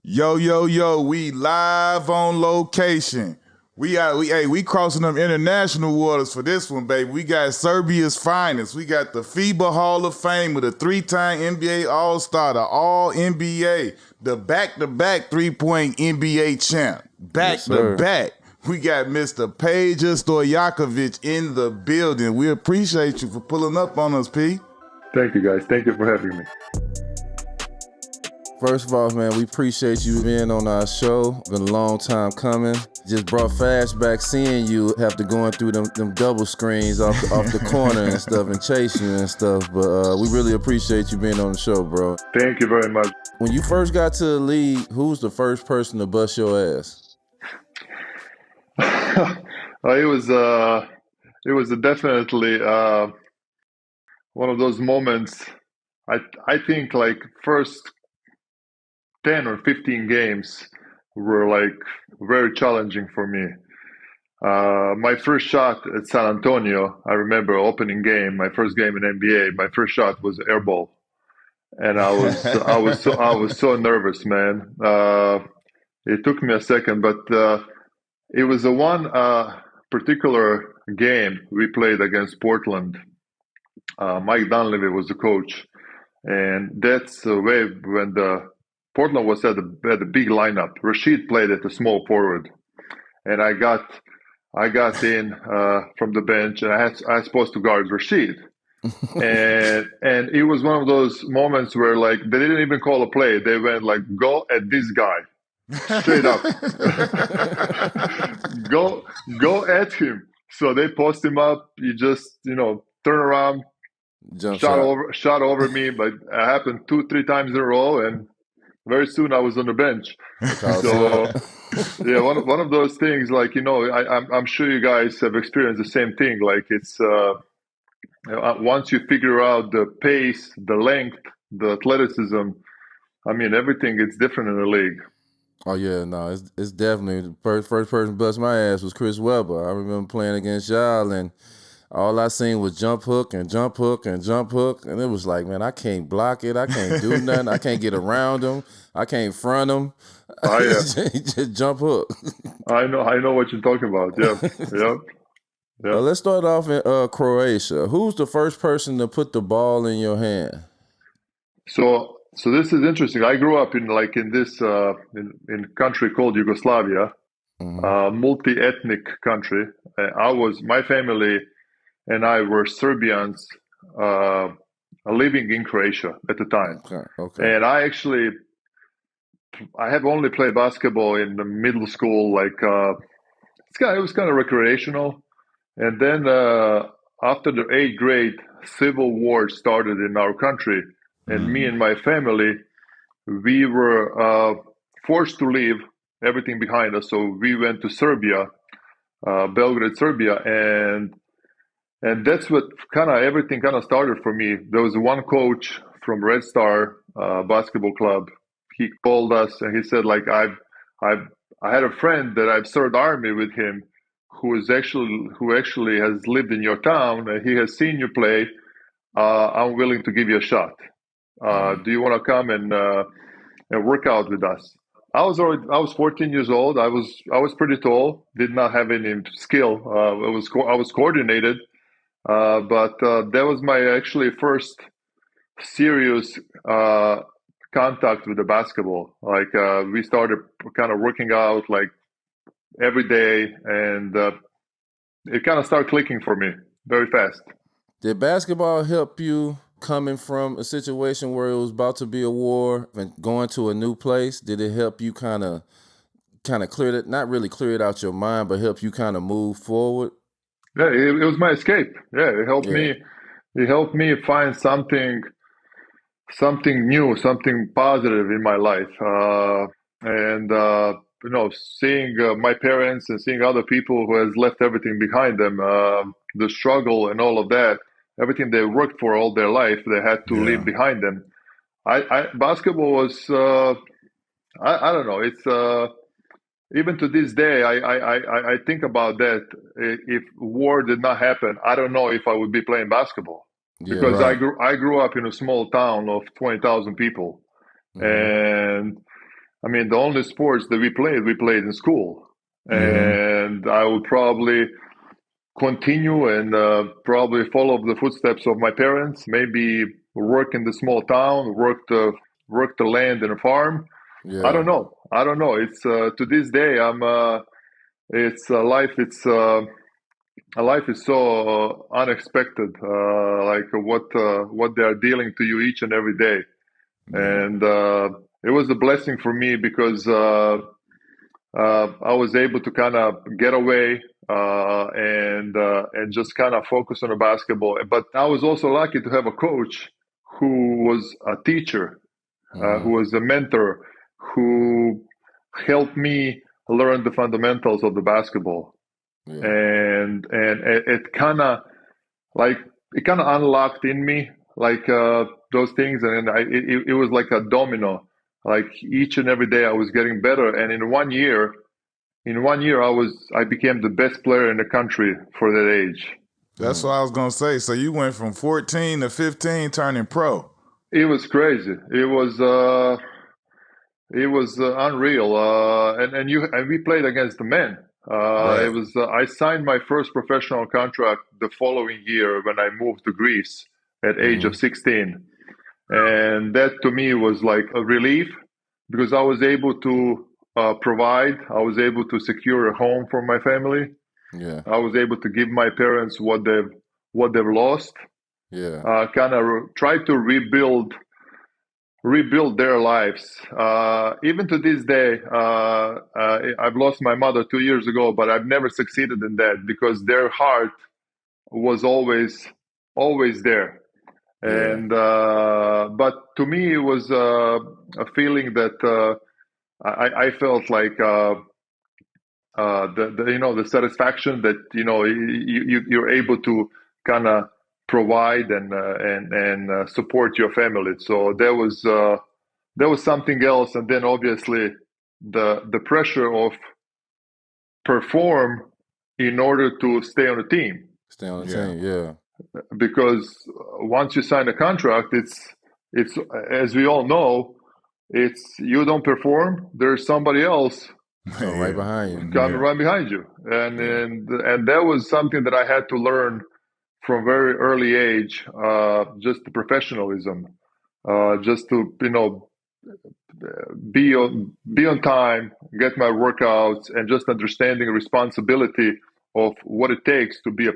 Yo, yo, yo, we live on location. We crossing them international waters for this one, baby. We got Serbia's finest. We got the FIBA Hall of Fame with a three-time NBA All-Star, the All-NBA, the back-to-back three-point NBA champ. Yes, sir. Back-to-back. We got Mr. Peja Stojakovic in the building. We appreciate you for pulling up on us, P. Thank you, guys. Thank you for having me. First of all, man, we appreciate you being on our show. Been a long time coming. Just brought flashback seeing you after going through them double screens off the corner and stuff and chasing you and stuff. But we really appreciate you being on the show, bro. Thank you very much. When you first got to the league, who was the first person to bust your ass? It was definitely one of those moments. I think like first 10 or 15 games were like very challenging for me. My first shot at San Antonio, I remember opening game, my first game in NBA, my first shot was air ball. And I was so nervous, man. It took me a second, but it was the one particular game we played against Portland. Mike Dunleavy was the coach, and that's the way when the Portland was at the big lineup. Rashid played at the small forward, and I got in from the bench, and I was supposed to guard Rashid, and it was one of those moments where like they didn't even call a play. They went like, "Go at this guy." Straight up. go at him. So they post him up. He just, turn around, shot over me, but it happened 2-3 times in a row, and very soon I was on the bench. So yeah, one of those things, like, I'm sure you guys have experienced the same thing. Like it's once you figure out the pace, the length, the athleticism, I mean, everything is different in the league. Oh yeah, no, it's definitely the first person to bust my ass was Chris Webber. I remember playing against y'all, and all I seen was jump hook and jump hook and jump hook, and it was like, man, I can't block it, I can't do nothing, I can't get around him, I can't front him. Oh, yeah. Just jump hook. I know what you're talking about. Yeah. Let's start off in Croatia. Who's the first person to put the ball in your hand? So this is interesting. I grew up in this in a country called Yugoslavia, multi-ethnic country. My family and I were Serbians living in Croatia at the time. Okay. And I have only played basketball in the middle school. Like it was kind of recreational, and then after the 8th grade, civil war started in our country. And me and my family, we were forced to leave everything behind us. So we went to Serbia, Belgrade, Serbia, and that's what everything started for me. There was one coach from Red Star basketball club. He called us and he said, like, I had a friend that I've served army with him, who actually has lived in your town, and he has seen you play. I'm willing to give you a shot. Do you want to come and work out with us? I was 14 years old. I was pretty tall. Did not have any skill. I was coordinated, but that was my actually first serious contact with the basketball. Like we started kind of working out like every day, and it kind of started clicking for me very fast. Did basketball help you? Coming from a situation where it was about to be a war and going to a new place, did it help you kind of clear it, not really clear it out your mind, but help you kind of move forward? Yeah, it was my escape. Yeah, it helped me. It helped me find something new, something positive in my life. Seeing my parents and seeing other people who has left everything behind them, the struggle and all of that. Everything they worked for all their life, they had to leave behind them. Basketball was, I don't know. It's even to this day, I think about that. If war did not happen, I don't know if I would be playing basketball, because I grew up in a small town of 20,000 people, and I mean, the only sports that we played in school. Mhm. And I would probably continue and probably follow the footsteps of my parents. Maybe work in the small town, work the land and a farm. I Yeah. don't know. I don't know. It's to this day. It's life. It's life is so unexpected. Like what they are dealing to you each and every day. Yeah. And it was a blessing for me because I was able to kind of get away and just kind of focus on the basketball. But I was also lucky to have a coach who was a teacher, who was a mentor, who helped me learn the fundamentals of the basketball. Yeah. And it kind of like it kind of unlocked in me like those things, and it was like a domino. Like each and every day, I was getting better, and in 1 year, I became the best player in the country for that age. That's what I was gonna say. So you went from 14 to 15, turning pro. It was crazy. It was unreal. And we played against the men. It Right. was I signed my first professional contract the following year when I moved to Greece at age of 16, and that to me was like a relief because I was able to provide. I was able to secure a home for my family. Yeah. I was able to give my parents what they've lost. Yeah. Kind of try to rebuild their lives. Even to this day, I've lost my mother 2 years ago, but I've never succeeded in that because their heart was always there. Yeah. And but to me, it was a feeling that I felt like the satisfaction that you're able to kind of provide and support your family. So there was something else, and then obviously the pressure of perform in order to stay on the team, Stay on the Yeah. team. Yeah. because once you sign a contract, it's as we all know, it's you don't perform, there's somebody else Come right Yeah. behind you. coming Yeah. right behind you, and Yeah. and that was something that I had to learn from very early age, just the professionalism, just to be on time, get my workouts, and just understanding responsibility of what it takes to be a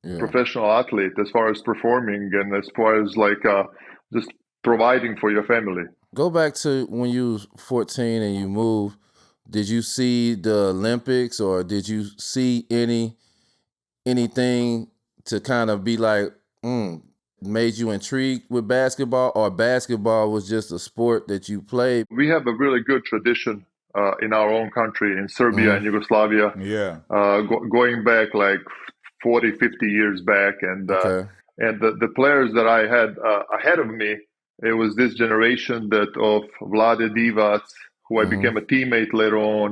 Yeah. professional athlete as far as performing and as far as like just providing for your family. Go back to when you was 14 and you moved. Did you see the Olympics or did you see anything to kind of be like, made you intrigued with basketball, or basketball was just a sport that you played? We have a really good tradition in our own country, in Serbia and Mm-hmm. Yugoslavia, Yeah. going back like 40, 50 years back. Okay. And the players that I had ahead of me, it was this generation that of Vlade, Divac, who I Mm-hmm. became a teammate later on.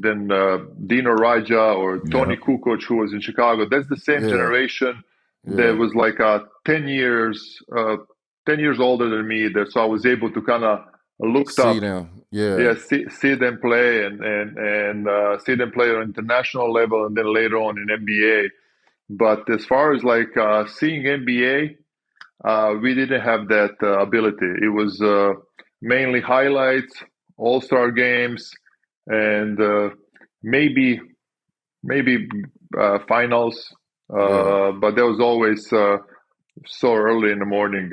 Then Dino Raja or Tony Yep. Kukoc, who was in Chicago. That's the same Yeah. generation that Yeah. was like 10 years older than me. That so I was able to kind of looked See up, them. Yeah. yeah, see them play and see them play on international level, and then later on in NBA. But as far as like seeing NBA, we didn't have that ability. It was mainly highlights, all-star games, and maybe finals. Yeah. But that was always so early in the morning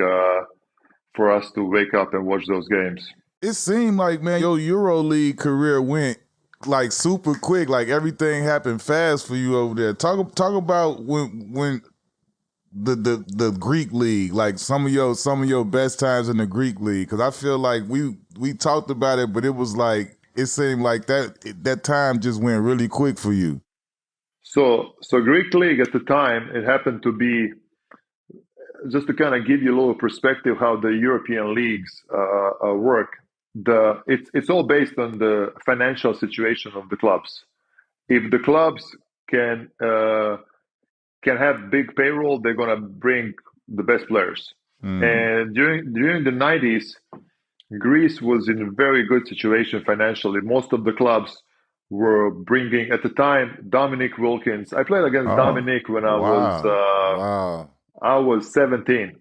for us to wake up and watch those games. It seemed like, man, your EuroLeague career went like super quick. Like everything happened fast for you over there. Talk about when the Greek league, like some of your best times in the Greek league. Because I feel like we talked about it, but it was like it seemed like that time just went really quick for you. So Greek league at the time, it happened to be, just to kind of give you a little perspective how the European leagues work. It's all based on the financial situation of the clubs. If the clubs can uh, can have big payroll, they're gonna bring the best players. Mm. And during the 90s, Greece was in a very good situation financially. Most of the clubs were bringing, at the time, Dominic Wilkins. I played against Oh, Dominic when wow. Wow. I was 17.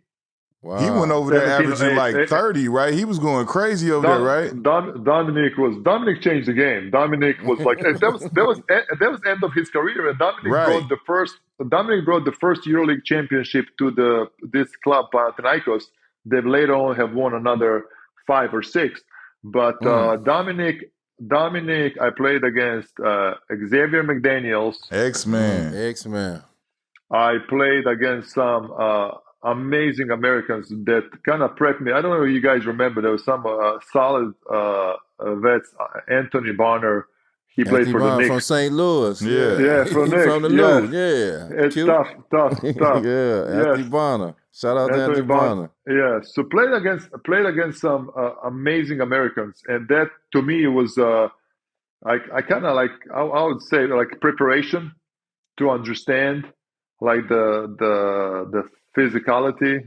He went Wow. over there 17, averaging like 30, right? He was going crazy over there, right? Dominic changed the game. Dominic was like that was end of his career, and Right. Dominic brought the first EuroLeague championship to this club Panathinaikos. They later on have won another 5 or 6. But Dominic, I played against Xavier McDaniels. X-Man. X-Man. I played against some amazing Americans that kind of prepped me. I don't know if you guys remember. There was some solid vets. Anthony Bonner, he played Anthony for the Bond from Knicks. St. Louis. Yeah. Yeah, from He Knicks. from the Yes, Lou. Yeah. it's Cute. tough. Yeah. Yes, Anthony Bonner. Shout out to Anthony Anthony Bonner. Bonner. Yeah, so played against some amazing Americans, and that to me was I kind of like I would say like preparation to understand like the physicality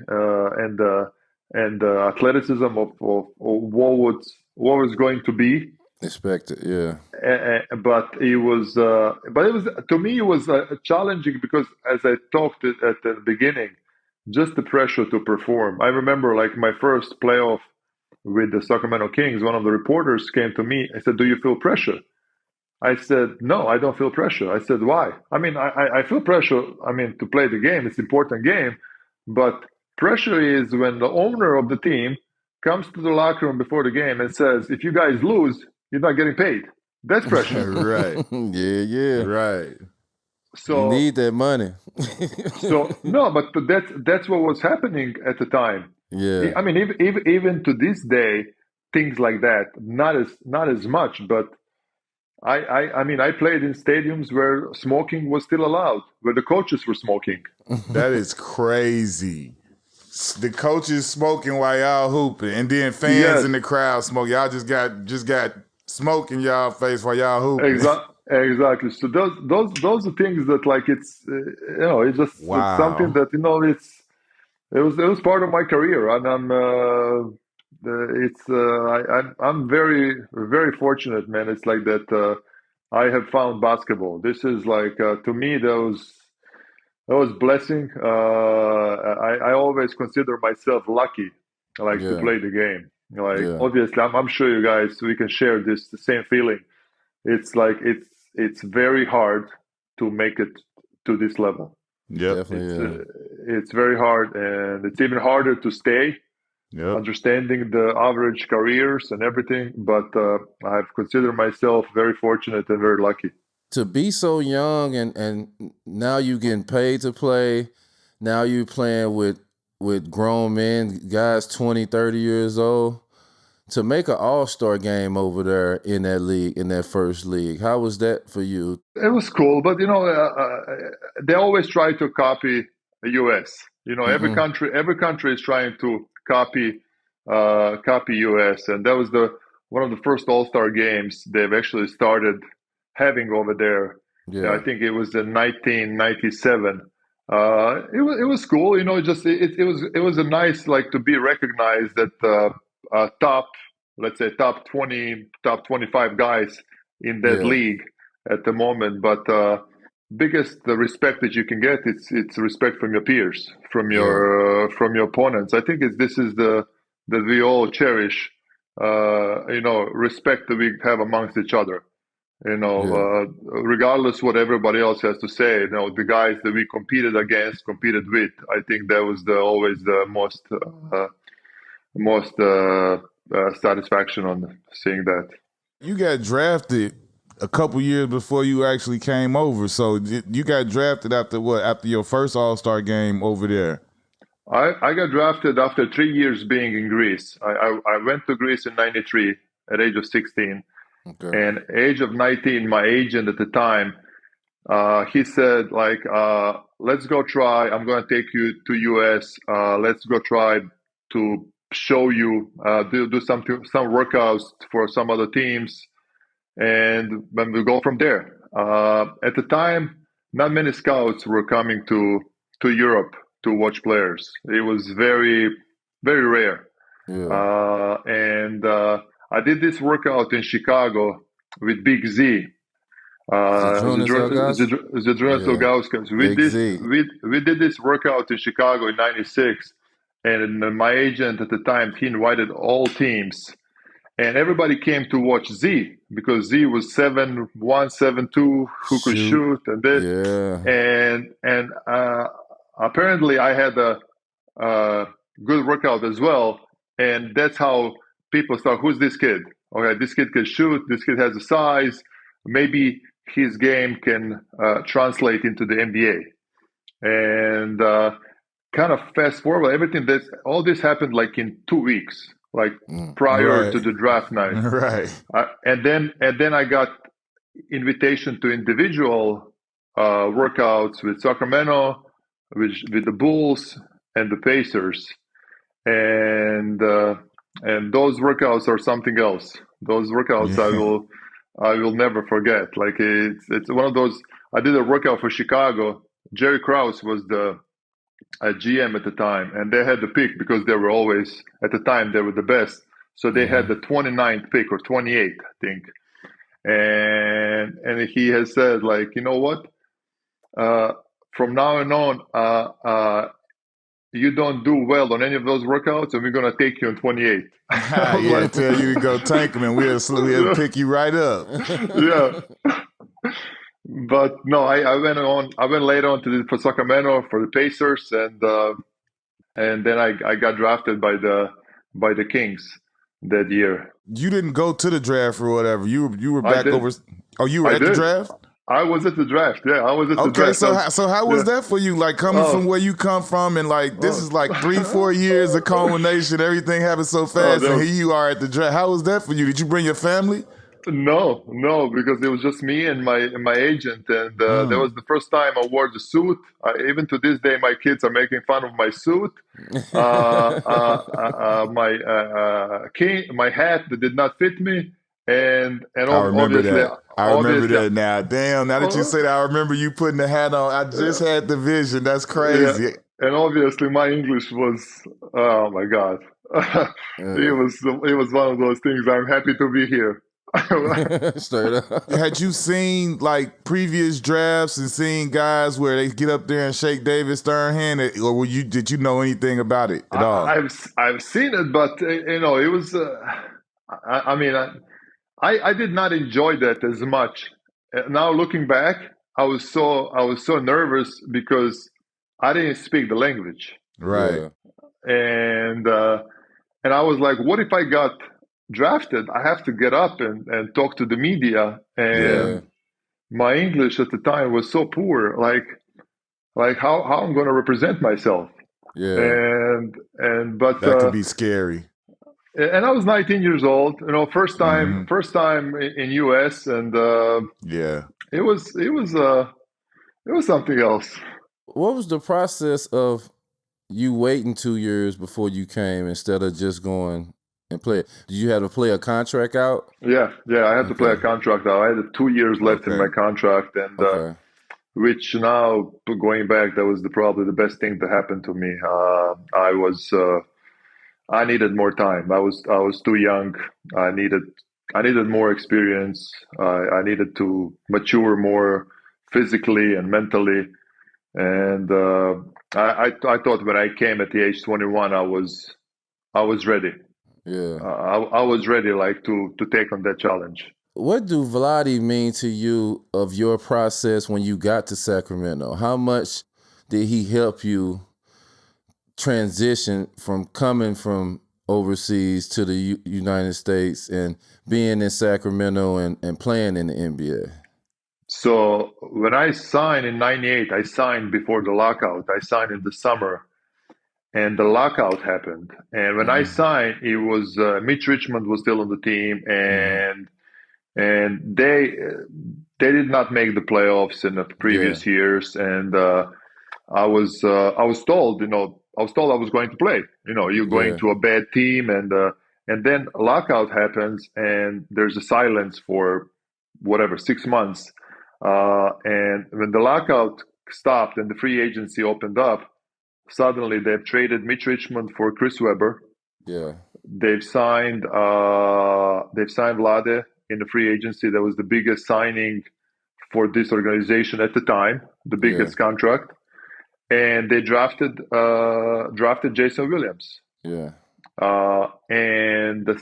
and the athleticism of what was going to be. Expected. Yeah. But it was to me it was challenging because as I talked at the beginning, just the pressure to perform. I remember like my first playoff with the Sacramento Kings. One of the reporters came to me and said, "Do you feel pressure?" I said, "No, I don't feel pressure." I said, "Why?" I mean, I feel pressure. I mean, to play the game, it's an important game. But pressure is when the owner of the team comes to the locker room before the game and says, "If you guys lose, you're not getting paid." That's pressure. Right. Yeah. Right. You So, need that money. no, but that's what was happening at the time. Yeah. I mean, even to this day, things like that, not as much, but I mean, I played in stadiums where smoking was still allowed, where the coaches were smoking. That is crazy. The coaches smoking while y'all hooping, and then fans Yes, in the crowd smoke. Y'all just got smoke in y'all face while y'all hooping. exactly. So those are things that like it's something Wow. that it was part of my career, and I'm very very fortunate, man. It's like that. I have found basketball. This is like to me that was blessing. I always consider myself lucky, like to Yeah. play the game. Like Yeah. obviously, I'm sure you guys we can share the same feeling. It's like it's very hard to make it to this level. Yep. It's Definitely. it's very hard, and it's even harder to stay Yep. understanding the average careers and everything. But I've considered myself very fortunate and very lucky. To be so young and now you getting paid to play, now you playing with grown men, guys 20, 30 years old, to make an all-star game over there in that league, in that first league. How was that for you? It was cool, but they always try to copy the U.S. Every country is trying to copy U.S. And that was the one of the first All-Star games they've actually started having over there. I Yeah. think it was in 1997. It was cool, it was a nice like to be recognized that top, let's say top 20, top 25 guys in that Yeah. league at the moment. But biggest the respect that you can get, it's respect from your peers, Yeah. from your opponents. I think this is the that we all cherish. Respect that we have amongst each other. Yeah. Regardless what everybody else has to say. The guys that we competed with. I think that was always the most satisfaction on seeing that. You got drafted a couple years before you actually came over. So you got drafted after what? After your first All-Star game over there. I got drafted after 3 years being in Greece. I went to Greece in '93 at age of 16, Okay. and age of 19, my agent at the time, he said like, let's go try. I'm going to take you to US. Let's go try to show you, do some workouts for some other teams, and then we go from there. At the time, not many scouts were coming to Europe to watch players. It was very, very rare. Yeah. And I did this workout in Chicago with Big Z. Zadrunas Ilgauskas? Zydrunas Yeah. Ilgauskas. Big Z. We did this workout in Chicago in '96, and my agent at the time, he invited all teams, and everybody came to watch Z because Z was 7'1", 7'2", who could Shoot. shoot, and this, Yeah. and apparently I had a good workout as well, and that's how people start. Who's this kid? Okay, this kid can shoot. This kid has a size. Maybe his game can translate into the NBA. And kind of fast forward, everything that all this happened like in 2 weeks, like prior to Right. the draft night. Right. And then I got invitation to individual workouts with Sacramento, with the Bulls and the Pacers, and those workouts are something else. Those workouts Yeah. I will never forget. Like it's one of those. I did a workout for Chicago. Jerry Krause was the GM at the time, and they had the pick because they were always at the time they were the best. So they had the 29th pick or 28th, I think. And he has said, like, you know what? From now on, you don't do well on any of those workouts, and we're gonna take you on 28. I was Yeah, like, tell you to go tank him, and we'll pick you right up. yeah. But no, I went on. I went later on to for Sacramento for the Pacers, and then I got drafted by the Kings that year. You didn't go to the draft or whatever. You were I back did. over. Oh, you were I at the did. draft. I was at the draft. Yeah, I was at the Okay, draft. so how was Yeah. that for you? Like coming from Oh, where you come from, and like this is like 3-4 oh. years of culmination. Everything happened so Oh, fast, that and was here you are at the draft. How was that for you? Did you bring your family? no, because it was just me and my agent, and that was the first time I wore the suit. Even to this day, my kids are making fun of my suit. My hat that did not fit me, and I remember obviously, that. I remember obviously, that now. Damn, now that you say that, I remember you putting the hat on. I just uh, had the vision. That's yeah, crazy. and obviously my English was, oh my God, Yeah. it was one of those things. I'm happy to be here. Straight up. Had you seen like previous drafts and seen guys where they get up there and shake David Stern hand, or did you know anything about it at all? I've seen it, but it was. I mean, I did not enjoy that as much. Now looking back, I was so nervous because I didn't speak the language, Right. Yeah. and I was like, what if I got drafted? I have to get up and talk to the media, Yeah. Yeah. and my English at the time was so poor. Like how I'm going to represent myself, Yeah. and but. That could be scary. And I was 19 years old, Hmm. first time in US, and Yeah. it was it was something else. What was the process of you waiting 2 years before you came instead of just going and play it? Did you have to play a contract out? Yeah, I had to play a Okay. contract now. I had 2 years left in Okay. my contract, and Okay. which now going back, that was probably the best thing to happen to me. I needed more time. I was too young. I needed more experience. I needed to mature more physically and mentally. And I thought when I came at the age 21, I was ready. Yeah. I was ready, like to take on that challenge. What do Vlade mean to you of your process when you got to Sacramento? How much did he help you transition from coming from overseas to the United States and being in Sacramento and playing in the NBA? So when I signed in '98, I signed before the lockout. I signed in the summer, and the lockout happened. And when I signed, it was Mitch Richmond was still on the team, and they did not make the playoffs in the Yeah. previous years. And I was told, I was going to play. You're going Yeah. to a bad team, and then a lockout happens, and there's a silence for whatever 6 months. And when the lockout stopped and the free agency opened up, suddenly they've traded Mitch Richmond for Chris Webber. Yeah. they've signed Vlade in the free agency. That was the biggest signing for this organization at the time, the biggest contract. And they drafted Jason Williams. Yeah. And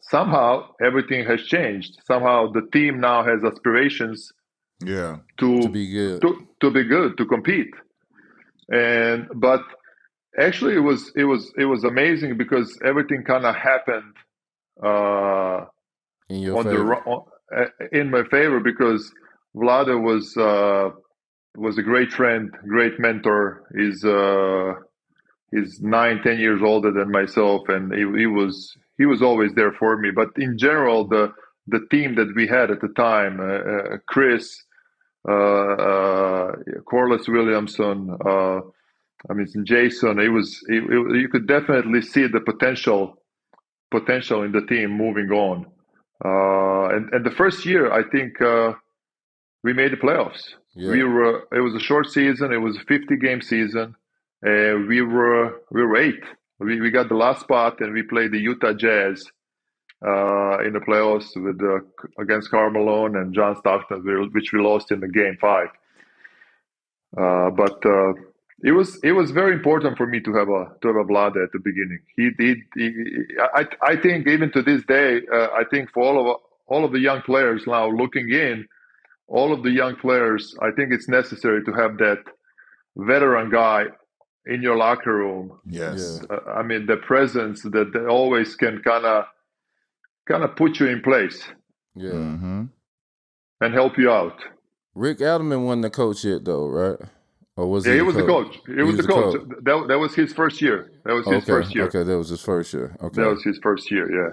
somehow everything has changed. Somehow the team now has aspirations To be good. to be good, to compete. But actually it was amazing because everything kind of happened in your favor. In my favor, because Vlade was a great friend, great mentor. He's 9-10 years older than myself, and he was always there for me. But in general, the team that we had at the time, Chris, Corliss Williamson, Jason, you could definitely see the potential in the team moving on. And the first year, I think we made the playoffs. Yeah. It was a short season. It was a 50-game season. We were 8th. We got the last spot, and we played the Utah Jazz in the playoffs against Karl Malone and John Stockton, which we lost in the game 5. But it was very important for me to have a Vlade at the beginning. I think even to this day, I think for all of the young players now looking in, all of the young players, I think it's necessary to have that veteran guy in your locker room. Yes. The presence that they always can kind of put you in place. Yeah. Mm-hmm. And help you out. Rick Adelman wasn't the coach yet, though, right? Or was he? He was the coach. He was the coach. That was his first year. First year. Okay, that was his first year. Okay. That was his first year, yeah.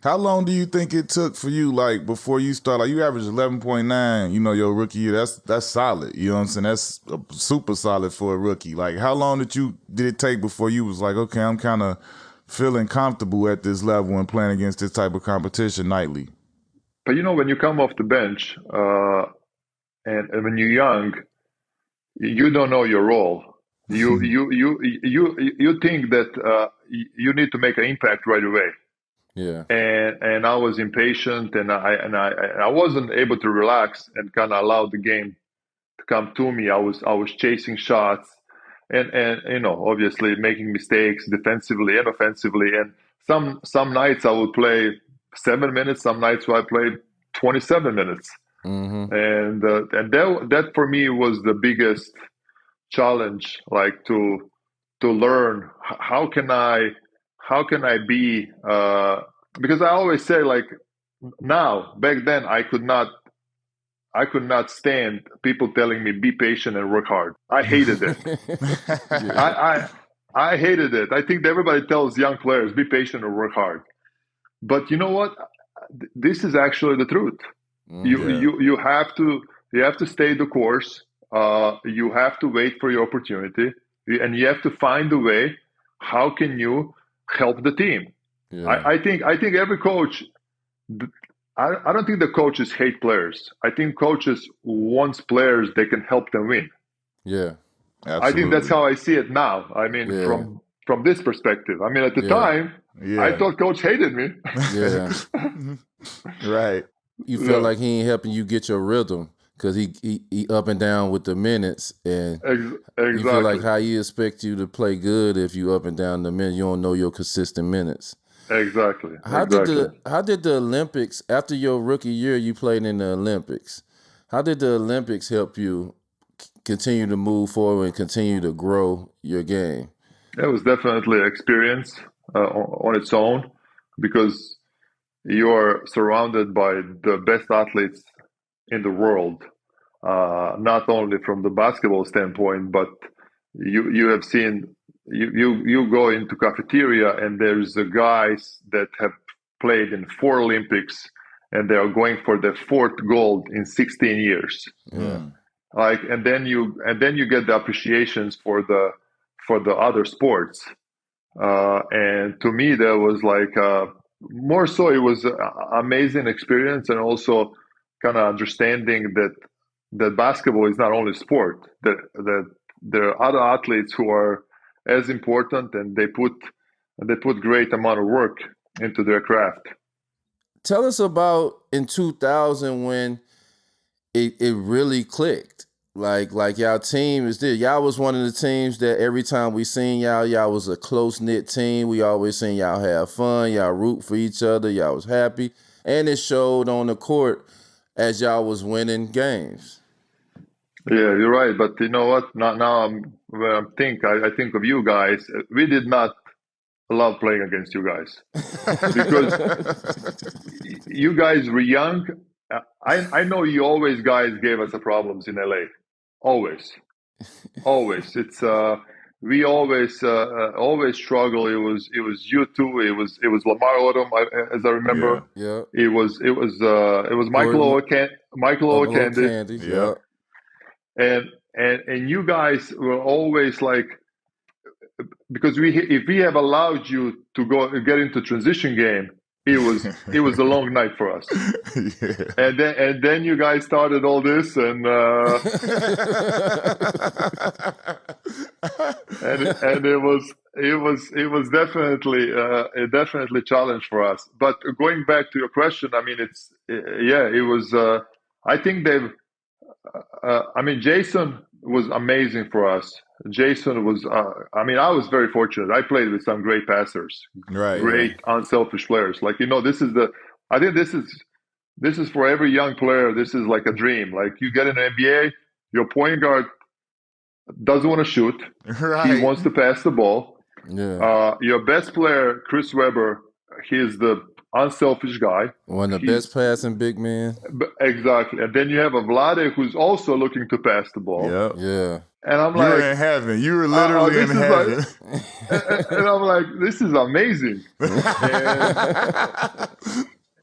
How long do you think it took for you, like, before you start? Like, you averaged 11.9, your rookie year. That's solid. You know what I'm saying? That's super solid for a rookie. Like, how long did it take before you was like, okay, I'm kind of feeling comfortable at this level and playing against this type of competition nightly? But when you come off the bench, and when you're young, you don't know your role. You think that you need to make an impact right away. Yeah. And I was impatient, and I wasn't able to relax and kind of allow the game to come to me. I was chasing shots, and obviously making mistakes defensively and offensively. And some nights I would play 7 minutes. Some nights I played 27 minutes. Mm-hmm. And that for me was the biggest challenge, like to learn how can I be, because I always say, like, now, back then I could not stand people telling me be patient and work hard. I hated it. I hated it. I think everybody tells young players be patient or work hard, but you know what? This is actually the truth. You have to stay the course. You have to wait for your opportunity, and you have to find a way. How can you help the team? Yeah. I think every coach. I don't think the coaches hate players. I think coaches want players that can help them win. Yeah, absolutely. I think that's how I see it now. From this perspective. At the time, I thought coach hated me. Yeah, right. You felt like he ain't helping you get your rhythm because he up and down with the minutes, and exactly. You feel like how you expect you to play good if you up and down the minutes. You don't know your consistent minutes. Exactly. How did the Olympics, after your rookie year you played in the Olympics, how did the Olympics help you continue to move forward and continue to grow your game? It was definitely an experience on its own, because you're surrounded by the best athletes in the world, not only from the basketball standpoint, but you have seen, you go into cafeteria and there's guys that have played in 4 Olympics and they are going for their 4th gold in 16 years. Yeah. And then you get the appreciations for the other sports. And to me, that was like, more so it was an amazing experience, and also kind of understanding that basketball is not only sport, that there are other athletes who are as important, and they put and they put great amount of work into their craft. Tell us about in 2000 when it really clicked. Like y'all team is there. Y'all was one of the teams that every time we seen y'all was a close-knit team. We always seen y'all have fun, y'all root for each other, y'all was happy. And it showed on the court as y'all was winning games. Yeah, you're right. But you know what? Now I think of you guys. We did not love playing against you guys because you guys were young. I know you always guys gave us the problems in LA. Always. It's we always struggle. It was you two. It was Lamar Odom, as I remember. Yeah. It was Michael Candy. Candy. Yeah. And you guys were always like, because if we have allowed you to get into transition game, it was a long night for us. Yeah. And then you guys started all this, and and it was definitely a challenge for us. But going back to your question, I mean, it was. I think Jason was amazing for us. Jason was. I was very fortunate. I played with some great passers, Right. great unselfish players. Like, I think this is for every young player. This is like a dream. Like, you get in the NBA, your point guard doesn't want to shoot. Right. He wants to pass the ball. Yeah. Your best player, Chris Webber, he's the unselfish guy. One of the best passing big men. Exactly. And then you have a Vlade who's also looking to pass the ball. Yep. Yeah. And I'm You like, were in heaven. You were literally in heaven. And I'm like, this is amazing.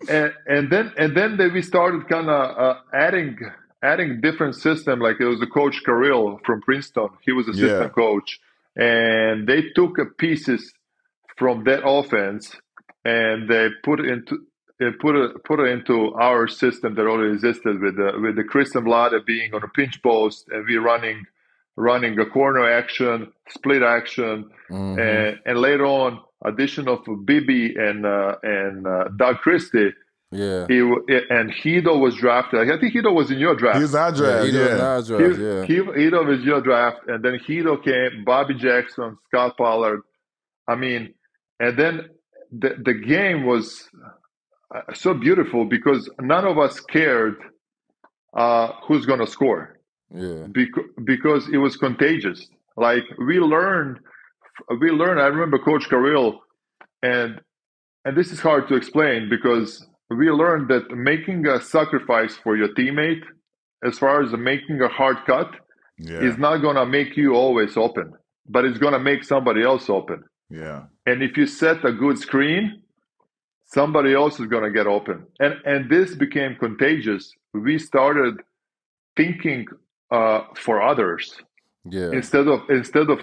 And then we started kind of adding different system. Like, it was the coach Kirill from Princeton. He was assistant coach, and they took pieces from that offense and they put it into our system that already existed with the Chris and Vlade being on a pinch post, and we running a corner action, split action, and later on addition of Bibby and Doug Christie. Yeah. And Hedo was drafted. I think Hedo was in your draft. He was our draft. Hedo was your draft, and then Hedo came, Bobby Jackson, Scott Pollard. I mean, and then the game was so beautiful because none of us cared who's going to score. Yeah. Because it was contagious. Like, we learned. I remember Coach Kirill, and this is hard to explain because we learned that making a sacrifice for your teammate, as far as making a hard cut, is not going to make you always open, but it's going to make somebody else open. Yeah. And if you set a good screen, somebody else is going to get open. And this became contagious. We started thinking for others instead of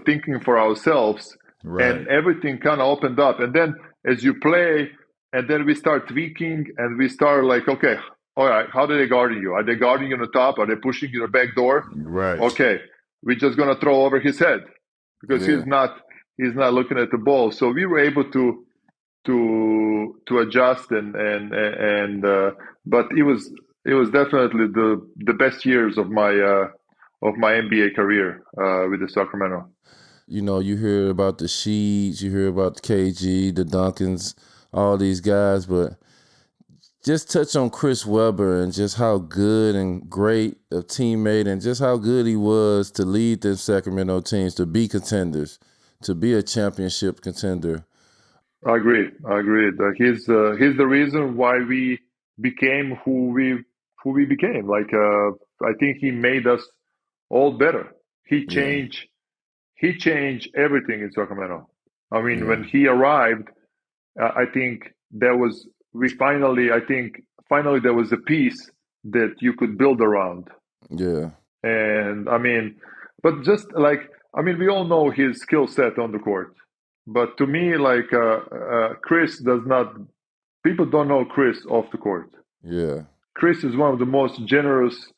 thinking for ourselves. Right. And everything kind of opened up. And then as you play, and then we start tweaking, and we start like, okay, all right, how do they guard you? Are they guarding you on the top? Are they pushing you in the back door? Right. Okay, we're just going to throw over his head because he's not looking at the ball. So we were able to adjust but it was definitely the best years of my NBA career with the Sacramento. You know, you hear about the Sheeds, you hear about the KG, the Duncans, all these guys, but just touch on Chris Webber and just how good and great a teammate and just how good he was to lead the Sacramento teams to be contenders, to be a championship contender. I agree. He's the reason why we became who we became. Like, I think he made us all better. He changed everything in Sacramento. I mean, when he arrived, I think there was finally there was a piece that you could build around. Yeah. And I mean, but just like, I mean, we all know his skill set on the court. But to me, like, Chris people don't know Chris off the court. Yeah. Chris is one of the most generous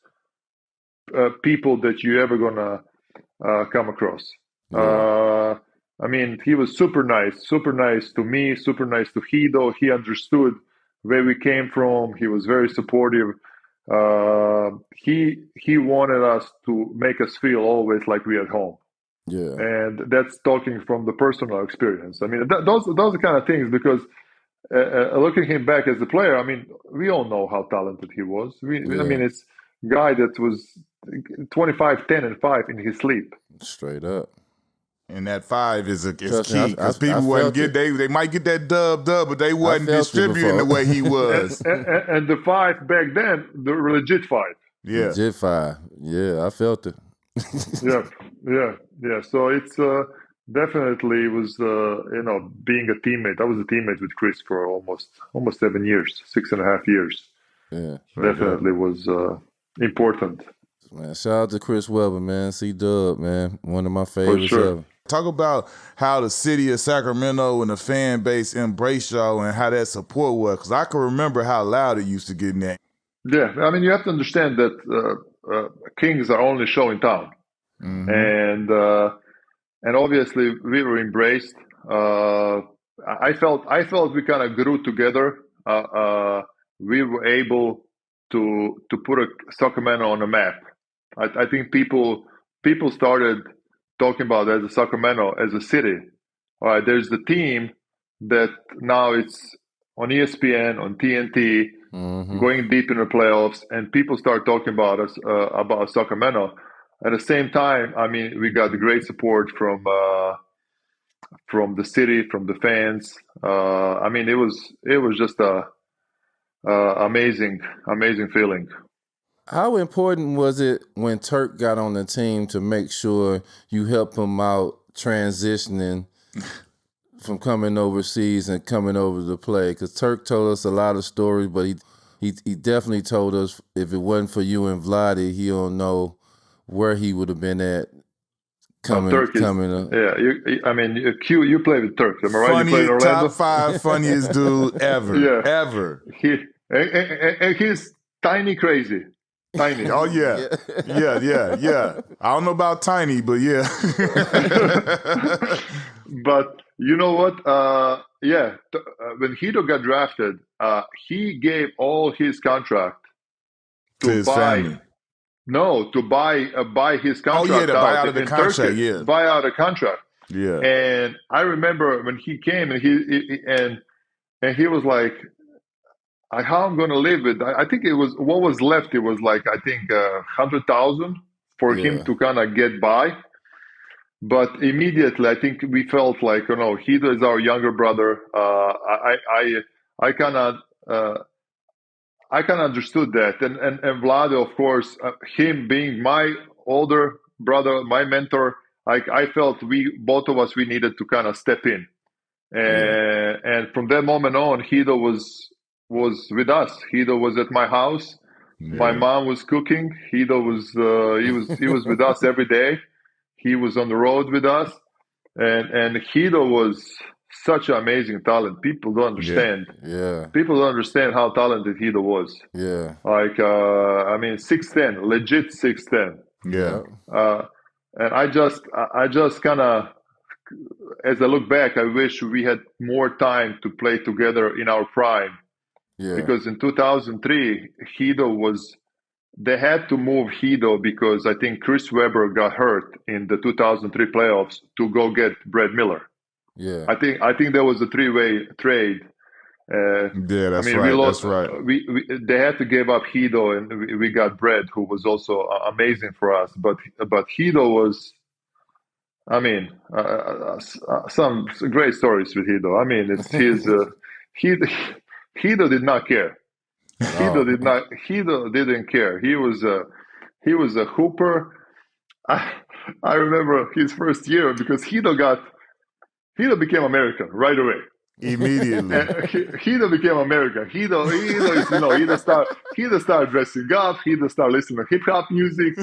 people that you ever gonna come across. Yeah. I mean, he was super nice to me, super nice to Hido. He understood where we came from. He was very supportive. He wanted us to make us feel always like we at home. Yeah. And that's talking from the personal experience. I mean, those are the kind of things, because looking him back as a player, I mean, we all know how talented he was. I mean, it's a guy that was 25, 10, and 5 in his sleep. Straight up. And that 5 is Trust me, key, because people I wouldn't felt get they might get that dub, but they wasn't felt it distributing the before. way he was. And the 5 back then, the legit 5. Yeah. Legit 5. Yeah, I felt it. Yeah. So it's definitely was being a teammate. I was a teammate with Chris for almost 7 years, 6.5 years. Yeah. Definitely was important. Man, shout out to Chris Webber, man. C-Dub, man. One of my favorites sure. ever. Talk about how the city of Sacramento and the fan base embraced y'all and how that support was, because I can remember how loud it used to get in there. Yeah, I mean, you have to understand that Kings are only show in town, and obviously we were embraced. I felt we kind of grew together. We were able to put Sacramento on a map. I think people started talking about as a Sacramento as a city. All right, there's the team that now it's on ESPN, on TNT, going deep in the playoffs, and people start talking about us, about Sacramento. At the same time, I mean, we got great support from the city, from the fans. I mean, it was just a amazing feeling. How important was it when Turk got on the team to make sure you helped him out transitioning from coming overseas and coming over to play? Because Turk told us a lot of stories, but he definitely told us if it wasn't for you and Vlade, he don't know where he would have been at coming. Yeah, you play with Turk, am I right? You play in Orlando? Top 5 funniest dude ever, ever. And he's tiny crazy. Tiny. Oh, yeah. I don't know about tiny, but yeah. But you know what? When Hido got drafted, he gave all his contract to his family. No, to buy his contract. Oh, yeah, to buy out of the contract, Turkey, yeah. Buy out a contract. Yeah. And I remember when he came and he was like, how I'm going to live with, I think it was, what was left, it was like, I think 100,000 for him to kind of get by. But immediately, I think we felt like, Hido is our younger brother. I kind of understood that. And Vlade, of course, him being my older brother, my mentor, I felt both of us, we needed to kind of step in. And from that moment on, Hido was with us. Hido was at my house. Yeah. My mom was cooking. Hido was he was with us every day. He was on the road with us, and Hido was such an amazing talent. People don't understand. Yeah. People don't understand how talented Hido was. Yeah. Like 6'10", legit 6'10". Yeah. And I just kind of, as I look back, I wish we had more time to play together in our prime. Yeah. Because in 2003, they had to move Hido because I think Chris Webber got hurt in the 2003 playoffs to go get Brad Miller. Yeah. I think there was a 3-way trade. That's right. That's right. They had to give up Hido, and we got Brad, who was also amazing for us. But Hido was, some great stories with Hido. I mean, it's his Hido did not care. Hido didn't care. He was a hooper. I remember his first year because Hido became American right away. Immediately. Hido became American. Hido started dressing up. Hido started listening to hip hop music.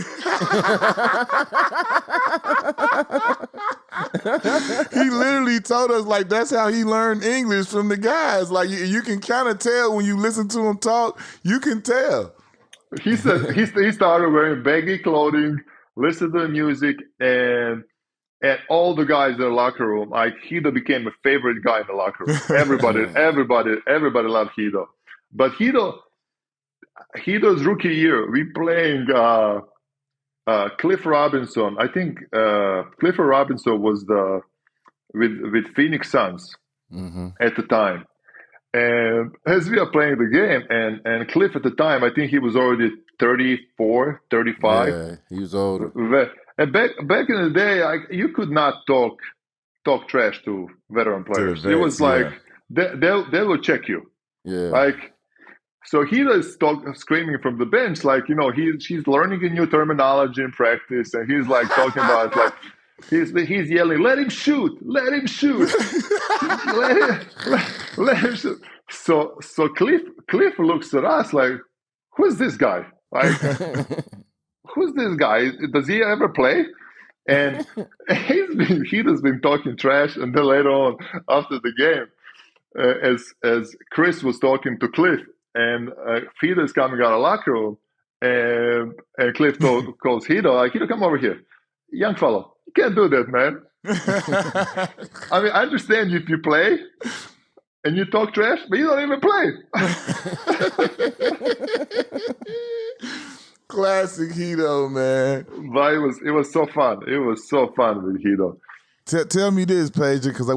He literally told us, like, that's how he learned English from the guys. Like, you can kind of tell when you listen to him talk. You can tell. He said he started wearing baggy clothing, listen to the music, and And all the guys in the locker room, like Hido became a favorite guy in the locker room. Everybody loved Hido. But Hido's rookie year, we playing Cliff Robinson. I think Clifford Robinson was with Phoenix Suns at the time. And as we are playing the game, and Cliff at the time, I think he was already 34, 35. Yeah, he was older. And back in the day, you could not talk trash to veteran players. vets, it was like they will check you. Yeah. Like, so he was screaming from the bench, like, he's learning a new terminology in practice, and he's like talking about like he's yelling, let him shoot, let him shoot, let him shoot. So Cliff looks at us like, who's this guy? Like, who's this guy? Does he ever play? And he has been talking trash, and then later on after the game, as Chris was talking to Cliff, and Hido is coming out of the locker room, and Cliff calls Hido, like, Hido, come over here. Young fellow, you can't do that, man. I mean, I understand if you play and you talk trash, but you don't even play. Classic Hido, man. But it was so fun. It was so fun with Hido. Tell me this, Peja, because I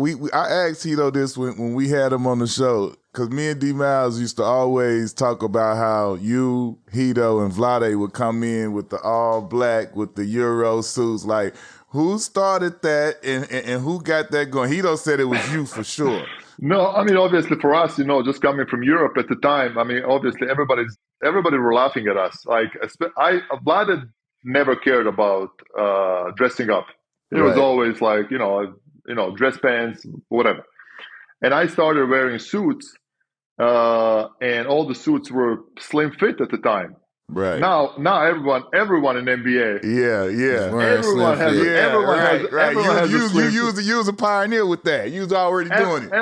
asked Hido this when we had him on the show, because me and D Miles used to always talk about how you, Hido, and Vlade would come in with the all black with the Euro suits. Like, who started that and who got that going? Hido said it was you for sure. No, I mean, obviously for us, just coming from Europe at the time, I mean, obviously everybody were laughing at us. Like, Vlade never cared about dressing up. It was always like, dress pants, whatever. And I started wearing suits, and all the suits were slim fit at the time. Right. Now everyone in NBA. Yeah. Everyone has You was a pioneer with that. You was already doing it.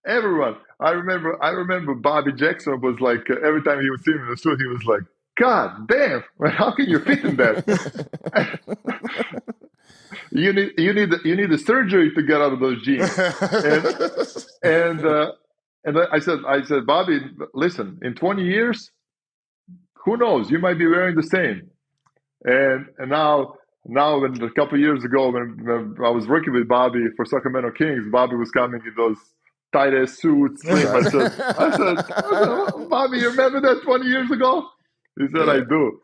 Everyone. I remember Bobby Jackson was like, every time he would see me in the suit, he was like, God damn, how can you fit in that? You need a surgery to get out of those jeans. And I said, Bobby, listen, in 20 years, who knows? You might be wearing the same. And now when a couple of years ago, when I was working with Bobby for Sacramento Kings, Bobby was coming in those tight ass suits. I said, Bobby, you remember that 20 years ago? He said, I do.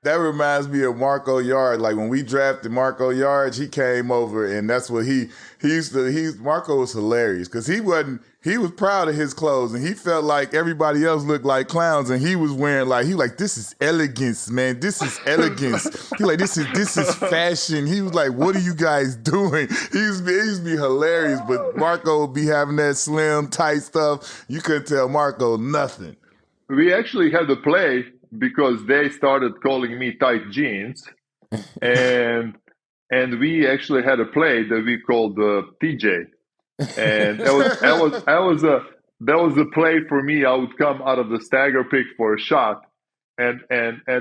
That reminds me of Marco Yard. Like when we drafted Marco Yards, he came over, and that's what Marco was hilarious because he was proud of his clothes, and he felt like everybody else looked like clowns, and he was wearing this is elegance, man. This is elegance. He like, this is fashion. He was like, what are you guys doing? He used to be hilarious, but Marco would be having that slim, tight stuff. You couldn't tell Marco nothing. We actually had to play because they started calling me tight jeans, and we actually had a play that we called TJ, and that was a play for me. I would come out of the stagger pick for a shot, and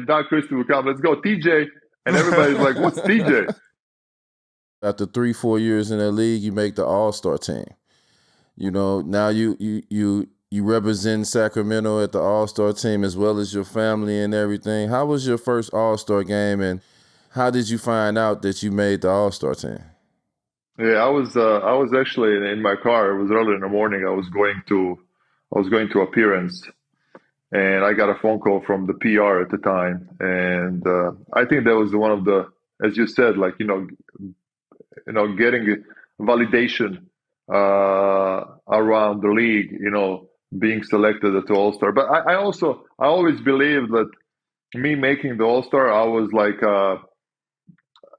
Doc Christie would come, let's go TJ, and everybody's like, what's TJ? After 3-4 years in the league, you make the All-Star team. Now you represent Sacramento at the All-Star team as well as your family and everything. How was your first All-Star game, and how did you find out that you made the All-Star team? Yeah, I was actually in my car. It was early in the morning. I was going to appearance, and I got a phone call from the PR at the time, and I think that was one of the, as you said, like getting validation around the league, being selected at the All-Star. But I always believed that me making the All-Star, I was like,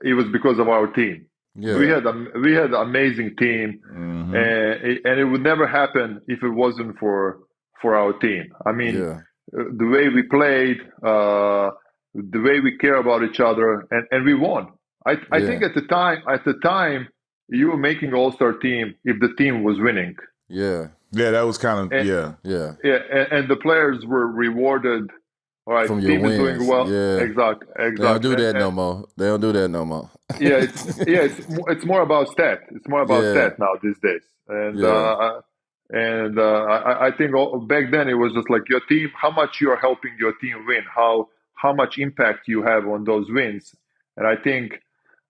it was because of our team. Yeah. We had an amazing team, and it would never happen if it wasn't for our team. I mean, the way we played, the way we care about each other, and we won. I think at the time, you were making All-Star team if the team was winning. Yeah, that was kind of, and the players were rewarded All right, from your team is doing wins. well. Yeah, Exact, they don't exact. do that no more. They don't do that no more. Yeah, it's more about stat. It's more about Yeah, stat now these days. And yeah, I think back then it was just like your team, how much you are helping your team win, how much impact you have on those wins. And I think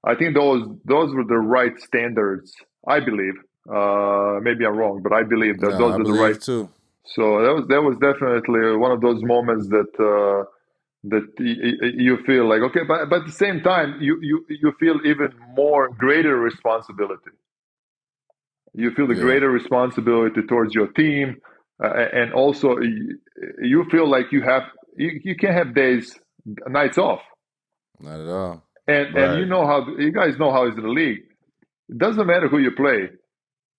those were the right standards. I believe. Maybe I'm wrong, but I believe that no, those I are the right. believe too. So that was definitely one of those moments that you feel like okay, but at the same time you feel even more greater responsibility. You feel the Yeah, greater responsibility towards your team, and also you feel like you can't have nights off, not at all. and Right. you guys know how it's in the league. It doesn't matter who you play.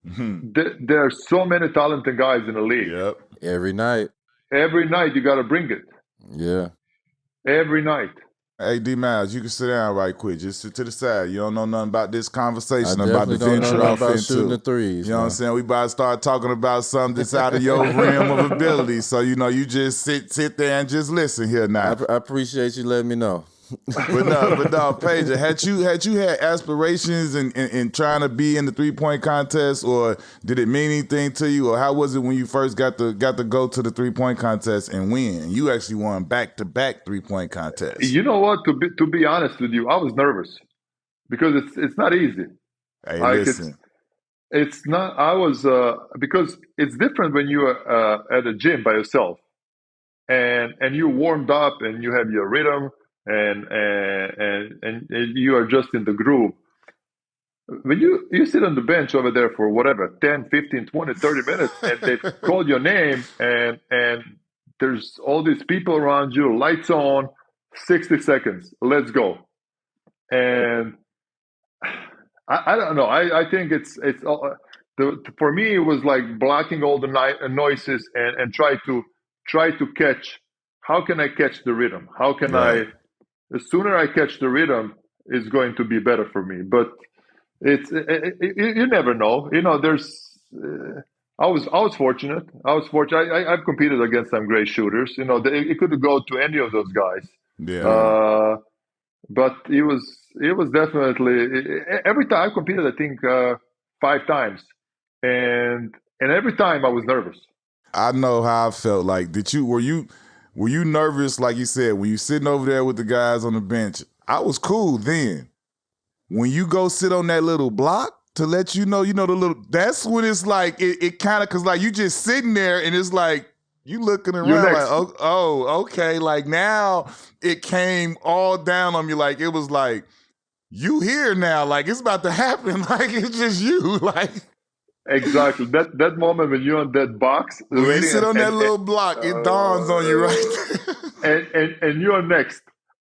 There are so many talented guys in the league. Yep. Every night. Every night you got to bring it. Yeah, Every night. Hey, D Miles, you can sit down right quick. Just sit to the side. You don't know nothing about this I conversation. I'm about to definitely don't know venture nothing off about shooting the into. threes, You know what I'm man. saying? We about to start talking about something that's out of your realm of ability. So, you just sit there and just listen here now. I appreciate you letting me know. But no, Peja, had you had aspirations in trying to be in the 3-point contest, or did it mean anything to you, or how was it when you first got to go to the 3-point contest and win? You actually won back-to-back 3-point contests. You know what? To be honest with you, I was nervous because it's not easy. Hey, Like listen. it's not. I was because it's different when you are at a gym by yourself and you warmed up and you have your rhythm and you are just in the groove. When you sit on the bench over there for whatever 10, 15, 20, 30 minutes and they've called your name and there's all these people around you, lights on, 60 seconds, let's go. And I don't know. I think it's for me it was like blocking all the noises and try to catch. How can I catch the rhythm? How can Right. I? The sooner I catch the rhythm, is going to be better for me. But you never know. There's. I was fortunate. I've competed against some great shooters. It could go to any of those guys. Yeah. Yeah. But it was definitely every time I competed. I think 5 times, and every time I was nervous. I know how I felt. Like, were you nervous? Like you said, when you sitting over there with the guys on the bench, I was cool then. When you go sit on that little block to let the little. That's when it's like it kind of because like you just sitting there and it's like you looking You're around like next. okay, like now it came all down on me. Like it was like you here now, like it's about to happen. Like it's just you, like. Exactly. That moment when you're on that box When you waiting sit on that little block, it dawns on you right there. and you're next,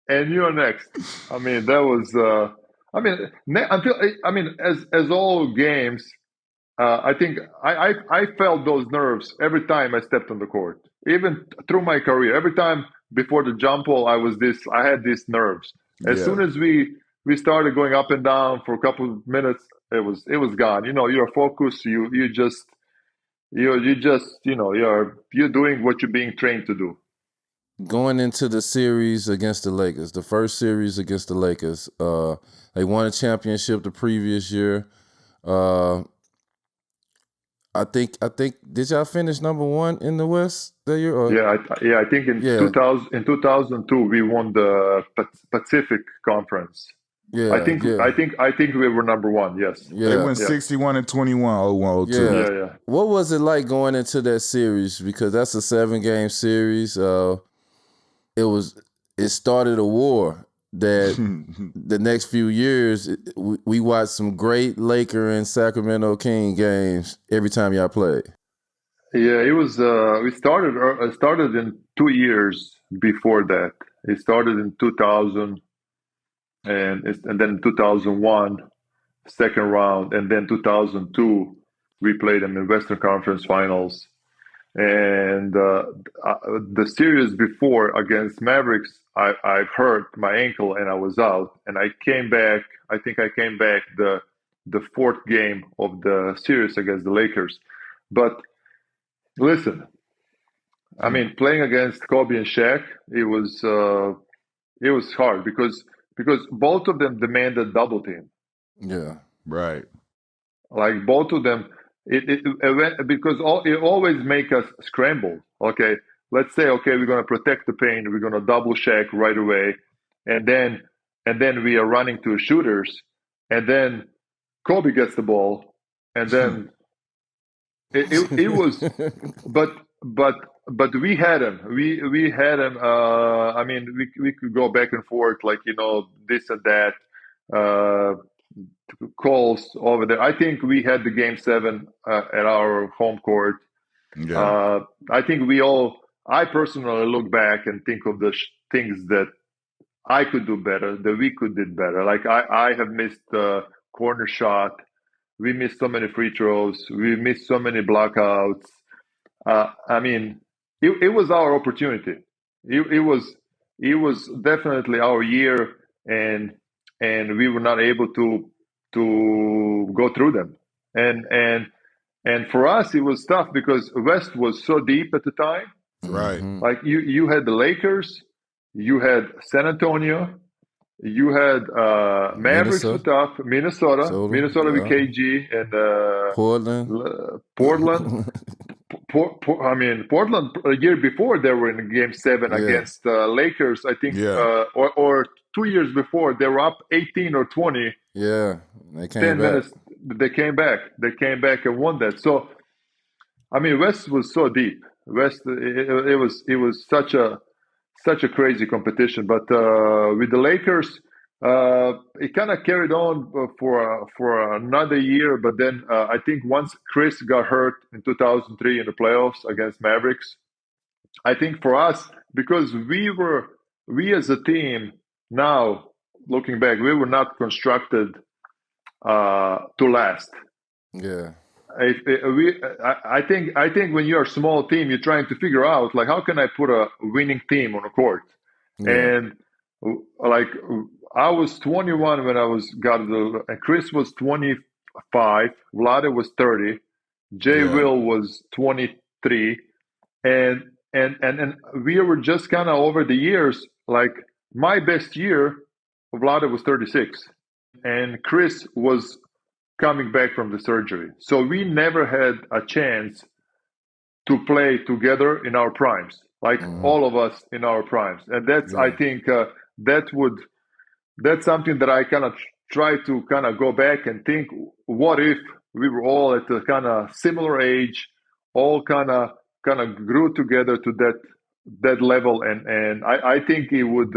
and you're next. I mean, that was. Until as all games, I think I felt those nerves every time I stepped on the court, even through my career. Every time before the jump ball, I had these nerves. As soon Yeah. as we started going up and down for a couple of minutes, it was gone. You're focused. You're doing what you're being trained to do. Going into the series against the Lakers, the first series against the Lakers, they won a championship the previous year. I think did y'all finish number one in the West that year? Yeah, I think in Yeah, 2002 we won the Pacific Conference. I yeah, think yeah, I think we were number one. Yes. They yeah, went Yeah. 61 and 21, 01, 02. yeah. Yeah. Yeah. What was it like going into that series? Because that's a 7-game series. It started a war that the next few years we watched some great Laker and Sacramento King games every time y'all played. Yeah, it was. We started in 2 years before that. It started in 2000, and then 2001, second round, and then 2002, we played them in Western Conference Finals. And the series before against Mavericks, I've hurt my ankle and I was out, and I came back. I think I came back the fourth game of the series against the Lakers. But listen, I mean, playing against Kobe and Shaq, it was hard because both of them demanded double team. Yeah. Right. Like both of them, because it always make us scramble. Okay, let's say we're gonna protect the paint, we're gonna double check right away, and then we are running to shooters, and then Kobe gets the ball, and then it was, but but but we had him. We had him. I mean, we could go back and forth like this and that. Calls over there. I think we had the game 7 at our home court. Yeah. I think I personally look back and think of the things that I could do better, that we could did better. Like I have missed the corner shot. We missed so many free throws. We missed so many blockouts. I mean, it was our opportunity. It was definitely our year, and we were not able to go through them. And for us, it was tough because West was so deep at the time. Right. Like you had the Lakers, you had San Antonio, you had Mavericks were tough, Minnesota with KG, and Portland. I mean, Portland a year before they were in Game 7 against Lakers. I think, or 2 years before they were up 18 or 20. Yeah, they came 10 back. minutes. They came back. They came back and won that. So, I mean, West was so deep. West, it was such a crazy competition. But with the Lakers, it kind of carried on for another year. But then I think once Chris got hurt in 2003 in the playoffs against Mavericks, I think for us, because we as a team now looking back, we were not constructed to last. Yeah. I think when you're a small team, you're trying to figure out like how can I put a winning team on a court, and like I was 21 when I and Chris was 25, Vlade was 30, Will was 23, and we were just kind of over the years. Like my best year, Vlade was 36, and Chris was coming back from the surgery. So we never had a chance to play together in our primes, like all of us in our primes. And that's, I think, that's something that I kind of try to kind of go back and think, what if we were all at a kind of similar age, all kind of grew together to that level, and I think we would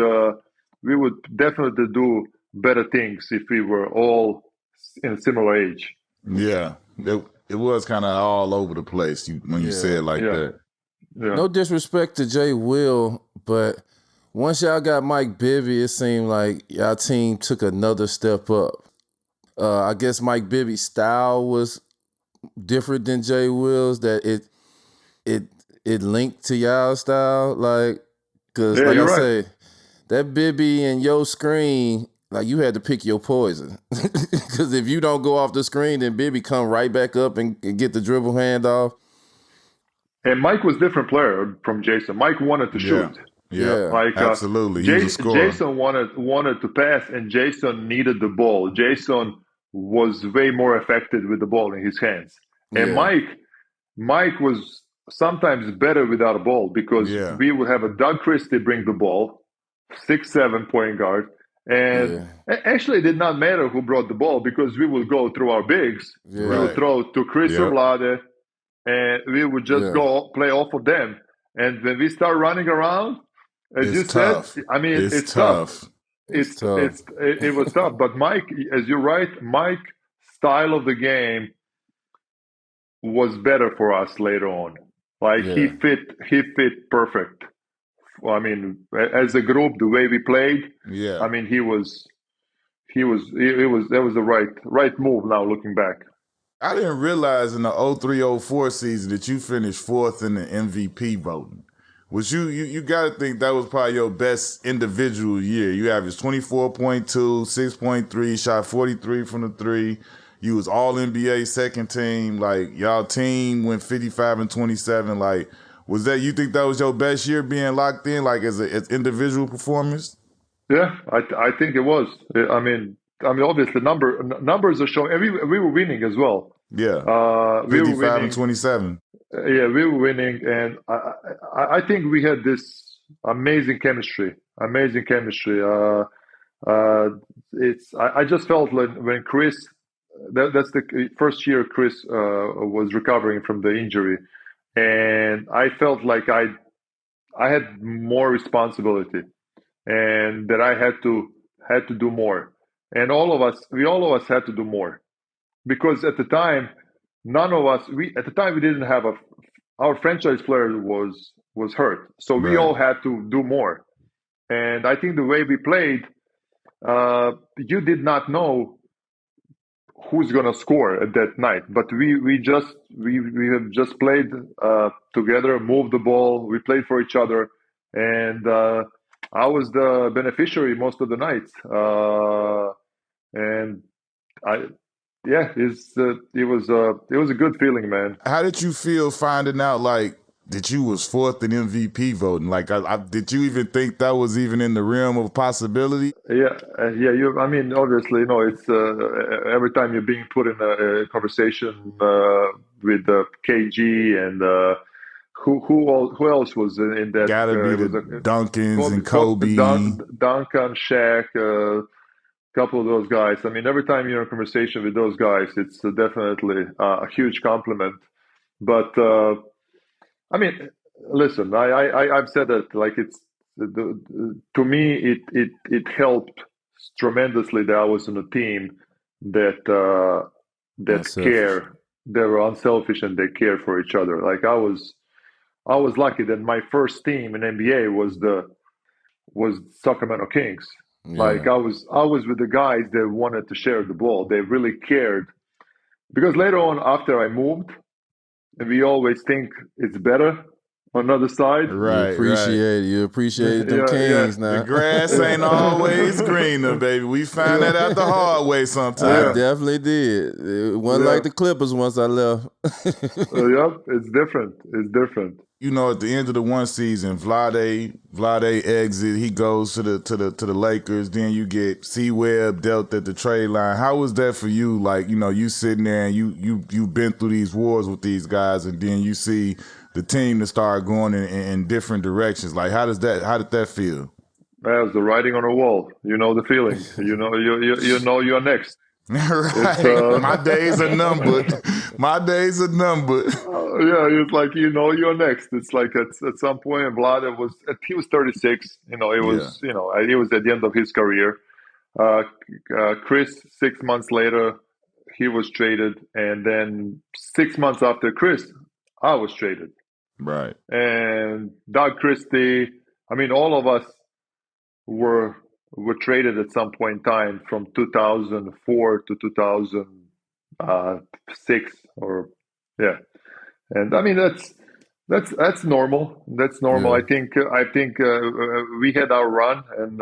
definitely do better things if we were all in a similar age. Yeah, it was kind of all over the place when you say it like that. Yeah. No disrespect to Will, but once y'all got Mike Bibby, it seemed like y'all team took another step up. I guess Mike Bibby's style was different than Will's, that it linked to y'all style, like, because like I say, that Bibby and your screen, like you had to pick your poison, because if you don't go off the screen, then Bibby come right back up and get the dribble handoff. And Mike was a different player from Jason. Mike wanted to shoot. Yeah, like absolutely. Jason wanted to pass, and Jason needed the ball. Jason was way more effective with the ball in his hands. And Mike was sometimes better without a ball, because we would have a Doug Christie bring the ball, 6'7" point guard. And actually, it did not matter who brought the ball, because we would go through our bigs. We would throw to Chris or Vlade, and we would just go play off of them. And when we start running around, as you said, I mean, it's tough. It was tough. But Mike, as you're right, Mike's style of the game was better for us later on. Like he fit perfect. I mean, as a group, the way we played. I mean, that was the right move now looking back. I didn't realize in the 03-04 season that you finished 4th in the MVP voting. Was you got to think that was probably your best individual year. You averaged 24.2, 6.3, shot 43 from the 3. You was all NBA second team. Like, y'all team went 55 and 27. Like, Was that, you think that was your best year being locked in, like as individual performance? Yeah, I think it was. Obviously numbers are showing. And we were winning as well. Yeah, We were 55 and winning. 27. Yeah, we were winning, and I think we had this amazing chemistry. Amazing chemistry. I just felt like when Chris, that's the first year Chris was recovering from the injury, and I felt like I had more responsibility, and that I had to do more, and all of us had to do more, because at the time, none of us we at the time we didn't have our franchise player was hurt, so we Right. all had to do more, and I think the way we played, you did not know who's gonna score at that night. But we have just played together, moved the ball, we played for each other, and I was the beneficiary most of the nights. And I, yeah, it was a good feeling, man. How did you feel finding out like that you was fourth in MVP voting? Like, did you even think that was even in the realm of possibility? Yeah, yeah. Obviously, it's every time you're being put in a conversation with KG and who else was in that? Gotta be It the was Duncans and Kobe. Duncan, Shaq, a couple of those guys. I mean, every time you're in a conversation with those guys, it's definitely a huge compliment. But I mean, listen, I've said that, like, to me it helped tremendously that I was on a team that Unselfish. care. They were unselfish and they care for each other. Like, I was lucky that my first team in NBA was Sacramento Kings. Like, Yeah. I was with the guys that wanted to share the ball. They really cared, because later on, after I moved, and we always think it's better on the other side. Right, right. You appreciate them Yeah, yeah, Kings The now. grass ain't always greener, baby. We find that out the hard way I sometimes. yeah, definitely did. It wasn't yeah. like the Clippers once I left. Yeah, it's different. It's different. At the end of the one season, Vlade exit. He goes to the Lakers. Then you get C Webb dealt at the trade line. How was that for you? Like, you sitting there and you've been through these wars with these guys, and then you see the team to start going in different directions. Like, how did that feel? As the writing on a wall. You know the feeling. You know you're next. It's Right. My days are numbered. My days are numbered. yeah. It's like, you're next. It's like at some point, Vlade he was 36. It Yeah. was he was at the end of his career. Uh, Chris, 6 months later, he was traded, and then 6 months after Chris, I was traded. Right. And Doug Christie, I mean, all of us were were traded at some point in time from 2004 to 2006, or yeah. And I mean, that's normal. That's normal. Yeah. I think we had our run, and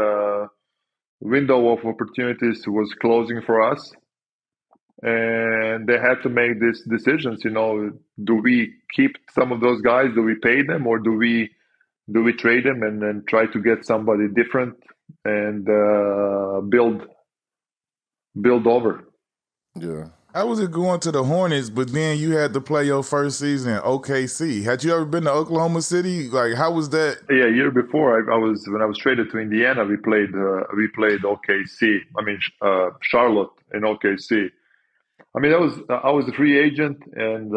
window of opportunities was closing for us, and they had to make these decisions. Do we keep some of those guys? Do we pay them, or do we trade them and then try to get somebody different and build over? Yeah. How was it going to the Hornets, but then you had to play your first season in OKC? Had you ever been to Oklahoma City? Like, how was that? Yeah, a year before, when I was traded to Indiana, we played OKC. I mean, Charlotte in OKC. I mean, I was a free agent, and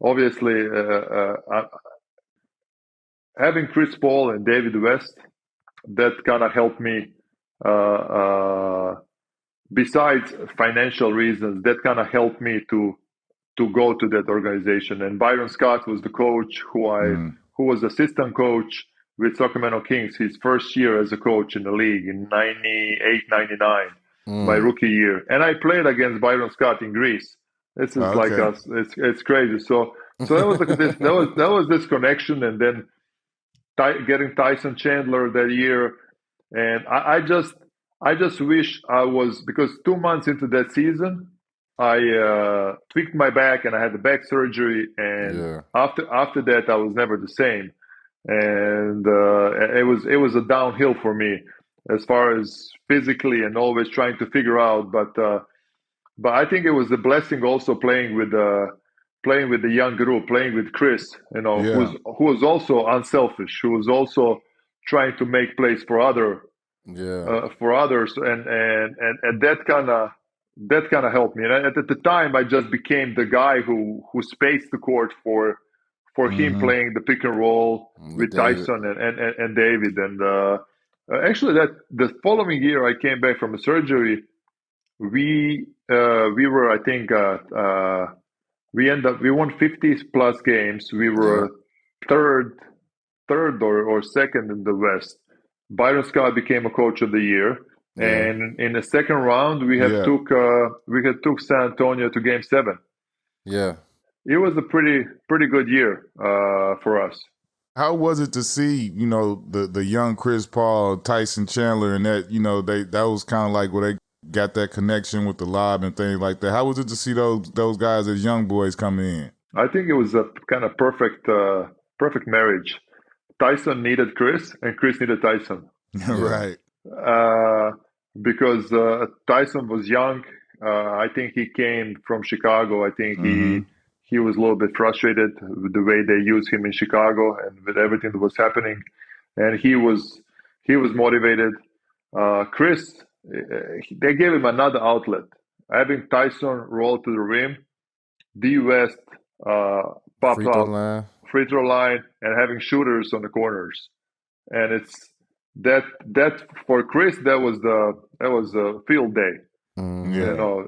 obviously, having Chris Paul and David West, that kind of helped me. Uh, uh, Besides financial reasons, that kind of helped me to go to that organization. And Byron Scott was the coach Mm, who was assistant coach with Sacramento Kings his first year as a coach in the league in 98, 99, my Mm. rookie year. And I played against Byron Scott in Greece. This is like okay. us. It's crazy. So that was like that was this connection, and then getting Tyson Chandler that year, and I just wish I was, because 2 months into that season, I tweaked my back and I had the back surgery. And Yeah. after that, I was never the same. And it was a downhill for me as far as physically and always trying to figure out. But I think it was a blessing also playing with the young group, playing with Chris, Yeah. who was also unselfish, who was also trying to make plays Yeah. for others, and that kind of helped me. And at the time, I just became the guy who spaced the court for him Mm-hmm. playing the pick and roll With with David. Tyson and David. And actually, that the following year I came back from a surgery. We were, I think, we won 50 plus games. We Yeah. were third or second in the West. Byron Scott became a coach of the year, Yeah. and in the second round Yeah. we had took San Antonio to Game 7. Yeah. It was a pretty good year for us. How was it to see, the young Chris Paul, Tyson Chandler, and that was kind of like where they got that connection with the lob and things like that. How was it to see those guys as young boys coming in? I think it was a kind of perfect marriage. Tyson needed Chris, and Chris needed Tyson. Yeah. Right. uh, because Tyson was young. I think he came from Chicago. I think Mm-hmm. he was a little bit frustrated with the way they used him in Chicago and with everything that was happening, and he was motivated. Chris, they gave him another outlet. Having Tyson roll to the rim, D West pop Free throw up, line. free throw line, and having shooters on the corners. And it's that for Chris that was a field day. You Mm-hmm. Yeah. know,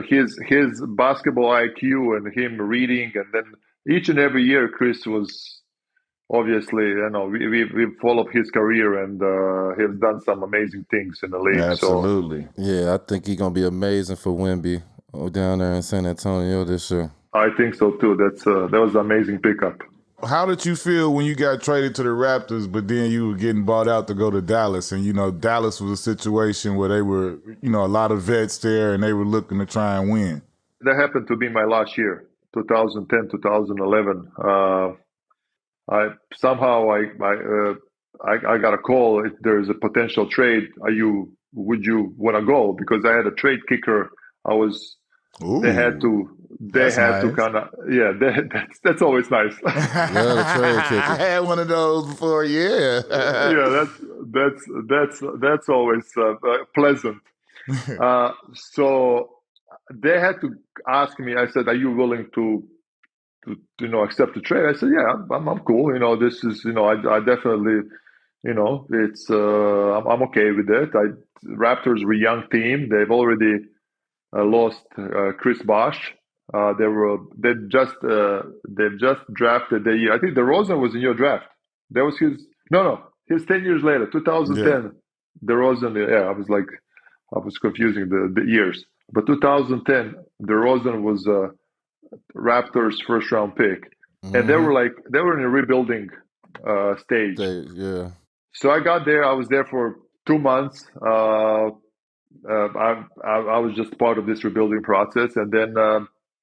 his basketball IQ and him reading, and then each and every year Chris was obviously, we followed his career, and he has done some amazing things in the league. So Absolutely. Yeah, I think he's gonna be amazing for Wemby down there in San Antonio this year. I think so too. That was an amazing pickup. How did you feel when you got traded to the Raptors, but then you were getting bought out to go to Dallas? And, Dallas was a situation where they were, a lot of vets there and they were looking to try and win. That happened to be my last year, 2010, 2011. I somehow I got a call. If there's a potential trade, would you want to go? Because I had a trade kicker. I was they had Ooh, to they that's had to nice. kind of, yeah. That's always nice. Love the trade I kicker. had one of those before, yeah. Yeah, that's always pleasant. So they had to ask me. I said, "Are you willing to accept the trade?" I said, "Yeah, I'm cool. This is, I definitely, it's I'm okay with it." Raptors were a young team. They've lost Chris Bosh. They've just drafted the year. I think DeRozan was in your draft. That was his. No, his 10 years later, Yeah. 2010. DeRozan. Yeah, I was confusing the years. But 2010, DeRozan was Raptors first round pick, and they Mm-hmm. were in a rebuilding stage. Yeah. So I got there. I was there for 2 months. I was just part of this rebuilding process, and then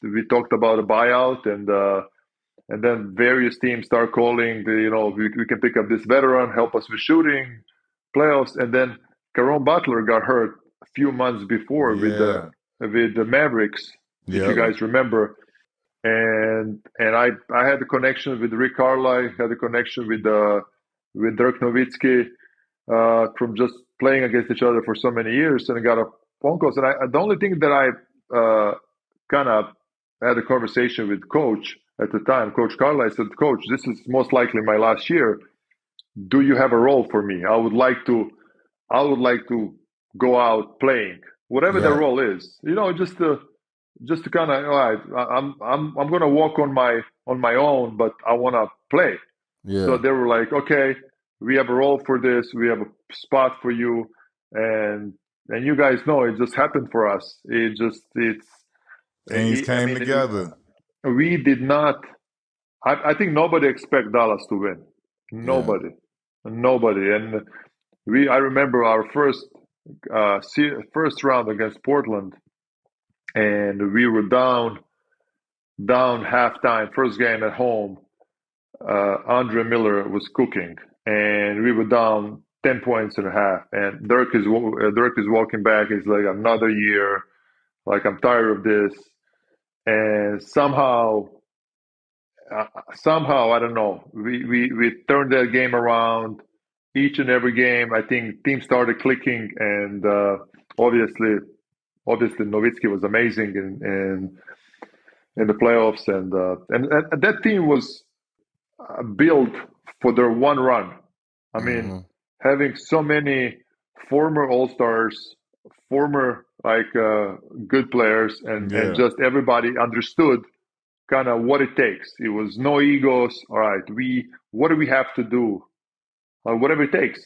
we talked about a buyout, and then various teams start calling. We can pick up this veteran, help us with shooting, playoffs, and then Caron Butler got hurt a few months before Yeah. with the Mavericks, if you Yep. Yeah. guys remember. And I had a connection with Rick Carlisle, had a connection with Dirk Nowitzki, from just playing against each other for so many years, and I got a phone calls. And the only thing that I kind of had a conversation with Coach at the time, Coach Carlisle. I said, "Coach, this is most likely my last year. Do you have a role for me? I would like to go out playing, whatever the Yeah. Right. role is. Just to kind of, all right, I'm gonna walk on my own, but I want to play." So Yeah. they were like, "Okay, we have a role for this. We have a spot for you, and you guys know it just happened for us. Things I came mean, together. we did not. I think nobody expect Dallas to win. Yeah. Nobody. And I remember our first round against Portland. and we were down halftime, first game at home. Andre Miller was cooking, and we were down 10 points and a half. And Dirk is walking back. He's like, another year. Like, I'm tired of this. And somehow, I don't know, we turned that game around. Each and every game, I think teams started clicking, and obviously Nowitzki was amazing in the playoffs, and that team was built for their one run. I mean, having so many former All Stars, former good players, and just everybody understood kind of what it takes. It was no egos. All right, what do we have to do? Whatever it takes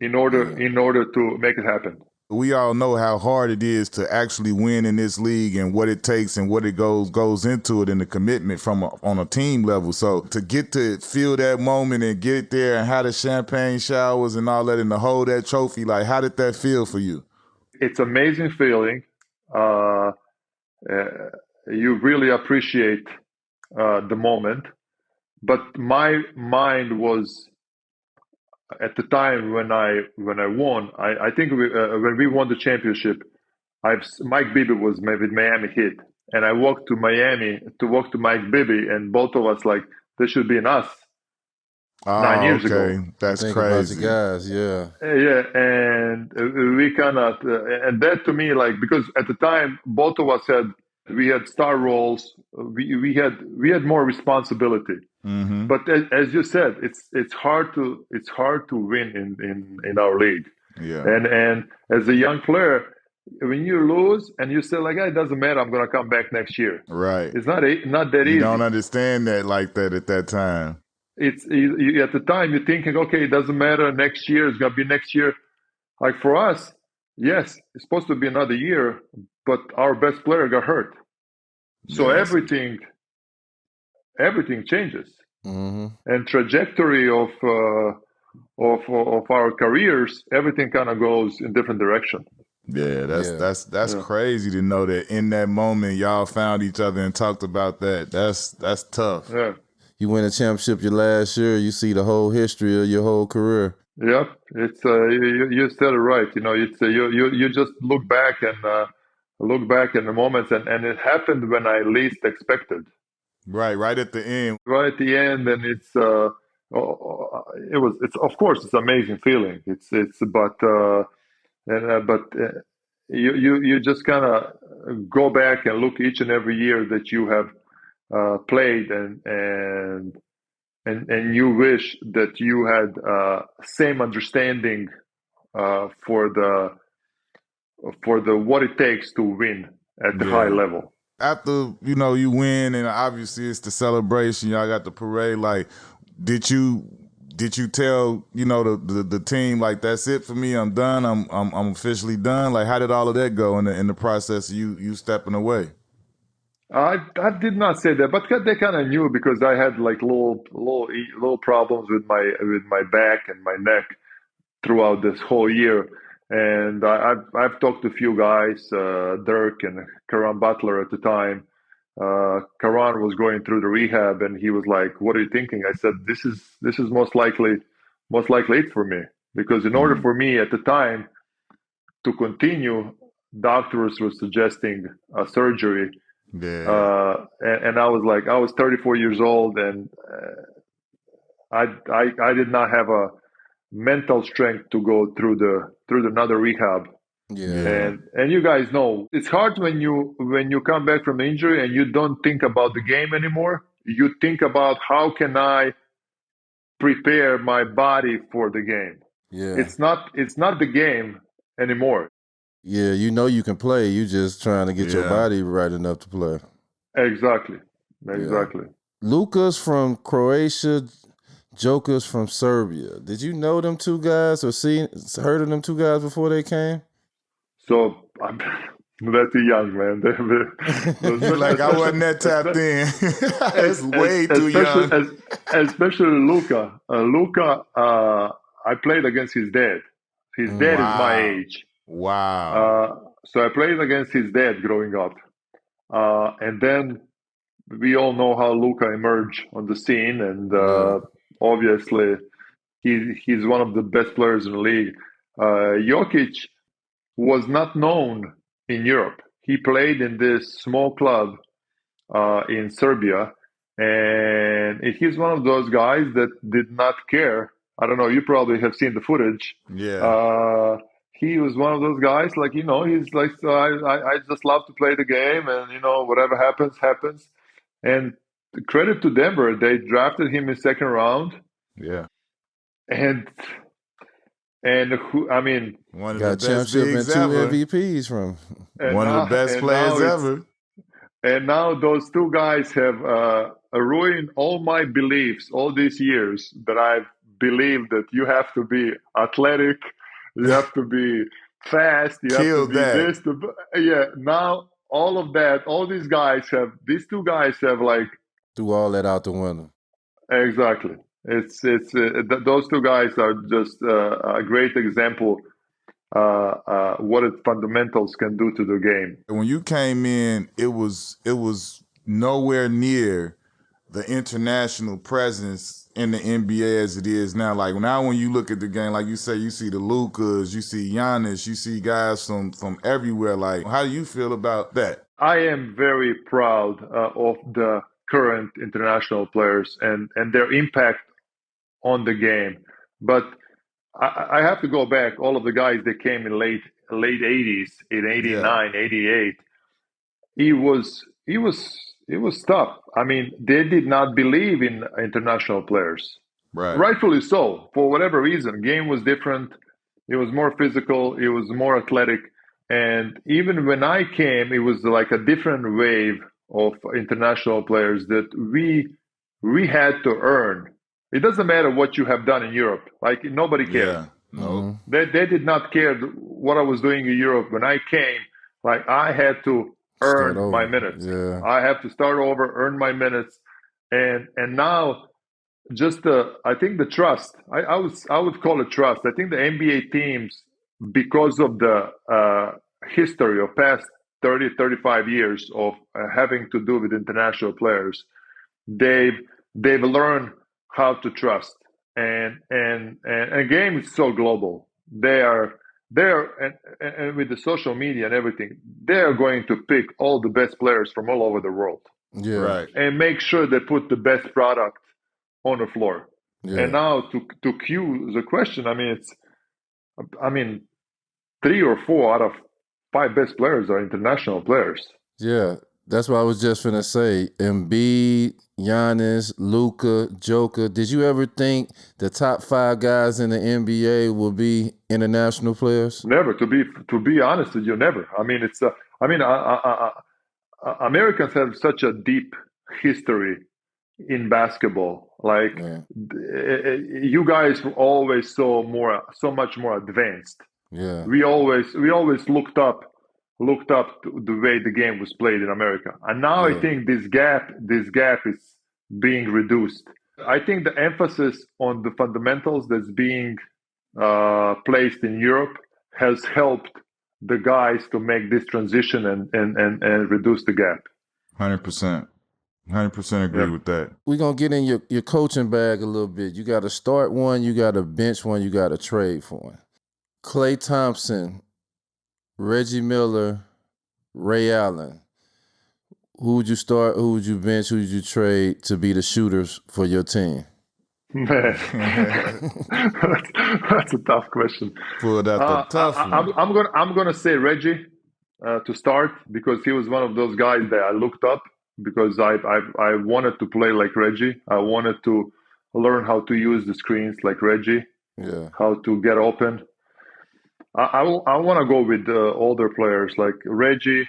in order to make it happen. We all know how hard it is to actually win in this league and what it takes and what it goes into it and the commitment on a team level. So to get to feel that moment and get it there and have the champagne showers and all that and to hold that trophy, like, how did that feel for you? It's amazing feeling. You really appreciate the moment. But my mind was, at the time when I won, I think when we won the championship, Mike Bibby was with Miami Heat, and I walked to Miami to walk to Mike Bibby, and both of us like, there should be an us 9 years ago. That's Think crazy. About the guys, yeah. Yeah, and we cannot, and that to me, like, because at the time both of us we had star roles, we had more responsibility. Mm-hmm. But as you said, it's hard to win in our league. Yeah. And as a young player, when you lose and you say like, it doesn't matter, I'm gonna come back next year. Right. It's not that easy. You don't understand that like that at that time. It's at the time you're thinking, okay, it doesn't matter. Next year is gonna be next year. Like for us, yes, it's supposed to be another year, but our best player got hurt, so everything changes, and trajectory of our careers, everything kind of goes in different direction. Yeah, that's crazy to know that in that moment y'all found each other and talked about that. That's tough. Yeah. You win a championship your last year, you see the whole history of your whole career. Yep, it's you said it right. You know, it's you just look back in the moments, and it happened when I least expected. Right at the end. Right at the end, and it's of course it's amazing feeling. You just kind of go back and look each and every year that you have played, and you wish that you had same understanding for the what it takes to win at the high level. After you win, and obviously it's the celebration, y'all got the parade. Like, did you tell the team like, that's it for me, I'm done, I'm officially done? Like, how did all of that go in the process of you stepping away? I did not say that, but they kind of knew, because I had like little problems with my back and my neck throughout this whole year, and I've talked to a few guys, Dirk and Karan Butler at the time. Karan was going through the rehab, and he was like, "What are you thinking?" I said, "This is most likely it for me, because in order for me at the time to continue, doctors were suggesting a surgery." Yeah. And I was like, I was 34 years old, and I did not have a mental strength to go through another rehab. Yeah. And you guys know it's hard when you come back from injury and you don't think about the game anymore. You think about, how can I prepare my body for the game? Yeah. It's not the game anymore. Yeah, you can play. You just trying to get your body right enough to play. Exactly. Yeah. Luka's from Croatia, Jokic from Serbia. Did you know them two guys or heard of them two guys before they came? So I'm too young, man. Like, I wasn't that tapped in. It's way too young. Especially Luka. I played against his dad. His dad is my age. Wow. so I played against his dad growing up, and then we all know how Luka emerged on the scene, and Yeah. obviously he's one of the best players in the league. Jokic was not known in Europe. He played in this small club in Serbia, and he's one of those guys that did not care. I don't know. You probably have seen the footage. Yeah. He was one of those guys, like, he's like, so I just love to play the game, and whatever happens, happens. And credit to Denver, they drafted him in second round, Yeah. and who, I mean, One of Got the a best championship and bigs 2 ever. MVPs from. and One of the now, best and players now it's ever. and now those two guys have ruined all my beliefs all these years that I've believed that you have to be athletic, you have to be fast, you have to Killed be that. this. Yeah, now all of that, all these two guys have like Threw all that out the window. exactly. Those two guys are just a great example what fundamentals can do to the game. When you came in, it was nowhere near the international presence in the NBA as it is now. Like now, when you look at the game, like you say, you see the Lukas, you see Giannis, you see guys from everywhere. Like, how do you feel about that? I am very proud of the current international players and their impact on the game. But I have to go back. All of the guys that came in late 80s, in 89, 88, it was tough. I mean, they did not believe in international players. Right. Rightfully so. For whatever reason, game was different. It was more physical. It was more athletic. And even when I came, it was like a different wave of international players that we had to earn. It doesn't matter what you have done in Europe. Like nobody cared. Yeah. No. They did not care what I was doing in Europe. When I came, like I had to Start earn over. my minutes. Yeah. I have to start over, earn my minutes, and now just I think the trust. I would call it trust. I think the NBA teams, because of the history of past 30, 35 years of having to do with international players, they've learned how to trust. And game is so global. They're and with the social media and everything, they're going to pick all the best players from all over the world. Yeah. Right. And make sure they put the best product on the floor. Yeah. And now to cue the question, I mean 3 or 4 out of 5 best players are international players. Yeah. That's what I was just finna say. Embiid, Giannis, Luka, Joker. Did you ever think the top 5 guys in the NBA will be international players? Never. To be honest with you, never. I mean, it's. Americans have such a deep history in basketball. Like you guys were always so much more advanced. Yeah. We always looked up to the way the game was played in America. And now I think this gap is being reduced. I think the emphasis on the fundamentals that's being placed in Europe has helped the guys to make this transition and reduce the gap. 100%. 100% agree with that. We're going to get in your coaching bag a little bit. You got to start one, you got to bench one, you got to trade for one. Klay Thompson, Reggie Miller, Ray Allen. Who would you start, who would you bench, who would you trade to be the shooters for your team? Man, that's a tough question. Pulled out the tough one. I'm gonna say Reggie to start because he was one of those guys that I looked up because I wanted to play like Reggie. I wanted to learn how to use the screens like Reggie. Yeah. How to get open. I want to go with older players like Reggie,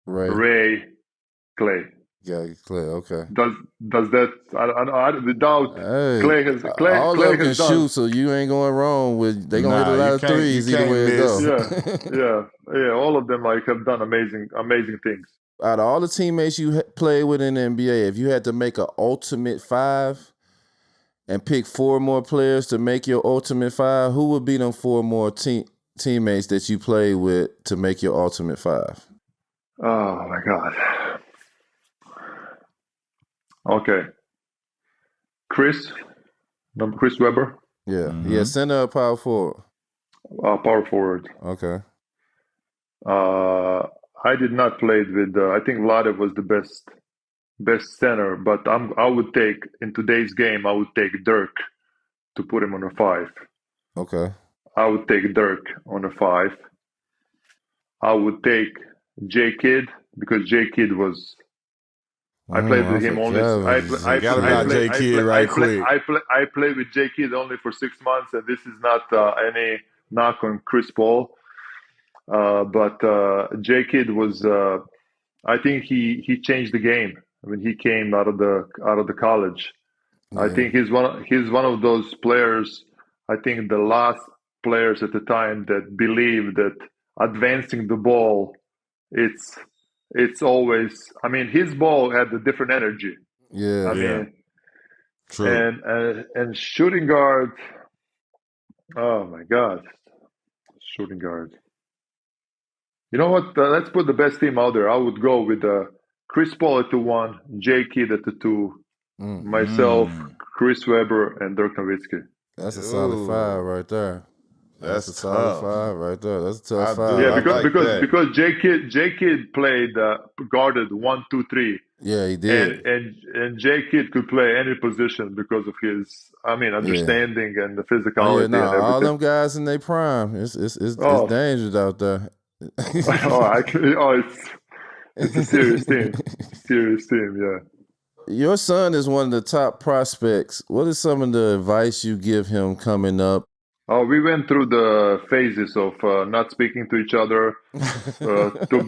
Ray, Klay. Yeah, Klay. Okay. Does that? I without Klay has all Klay of them has can done. shoot, so you ain't going wrong with. They gonna hit a lot of threes either way it goes. Yeah. All of them have done amazing things. Out of all the teammates you played with in the NBA, if you had to make an ultimate 5 and pick 4 more players to make your ultimate 5, who would be them 4 more teammates that you played with to make your ultimate five? Oh my God. Okay. Chris Webber, Yeah. Yeah, center or power forward? power forward. Okay. I did not play with. I think Vlade was the best center, but I would take in today's game. I would take Dirk to put him on a five. Okay. I would take Dirk on a five. I would take J Kidd because J Kidd was. I played with him only. Forgot about J Kidd right quick. I played with J Kidd only for 6 months, and this is not any knock on Chris Paul, but J Kidd was. I think he changed the game. I mean, he came out of the college. Yeah. I think he's one of those players. I think the last players at the time that believe that advancing the ball, it's always. I mean, his ball had a different energy. Yeah. I mean, true. And shooting guard. Oh my God, shooting guard. You know what? Let's put the best team out there. I would go with Chris Paul at the 1, J Kidd at the 2, myself, Chris Webber, and Dirk Nowitzki. That's a solid five right there. That's a tough. solid five right there. That's a tough five. Yeah, that. because J Kidd played guarded 1, 2, 3. Yeah, he did. And J Kidd could play any position because of his, understanding and the physicality and everything. All them guys in their prime. It's dangerous out there. It's a serious team. Serious team, yeah. Your son is one of the top prospects. What is some of the advice you give him coming up? Oh, we went through the phases of not speaking to each other, to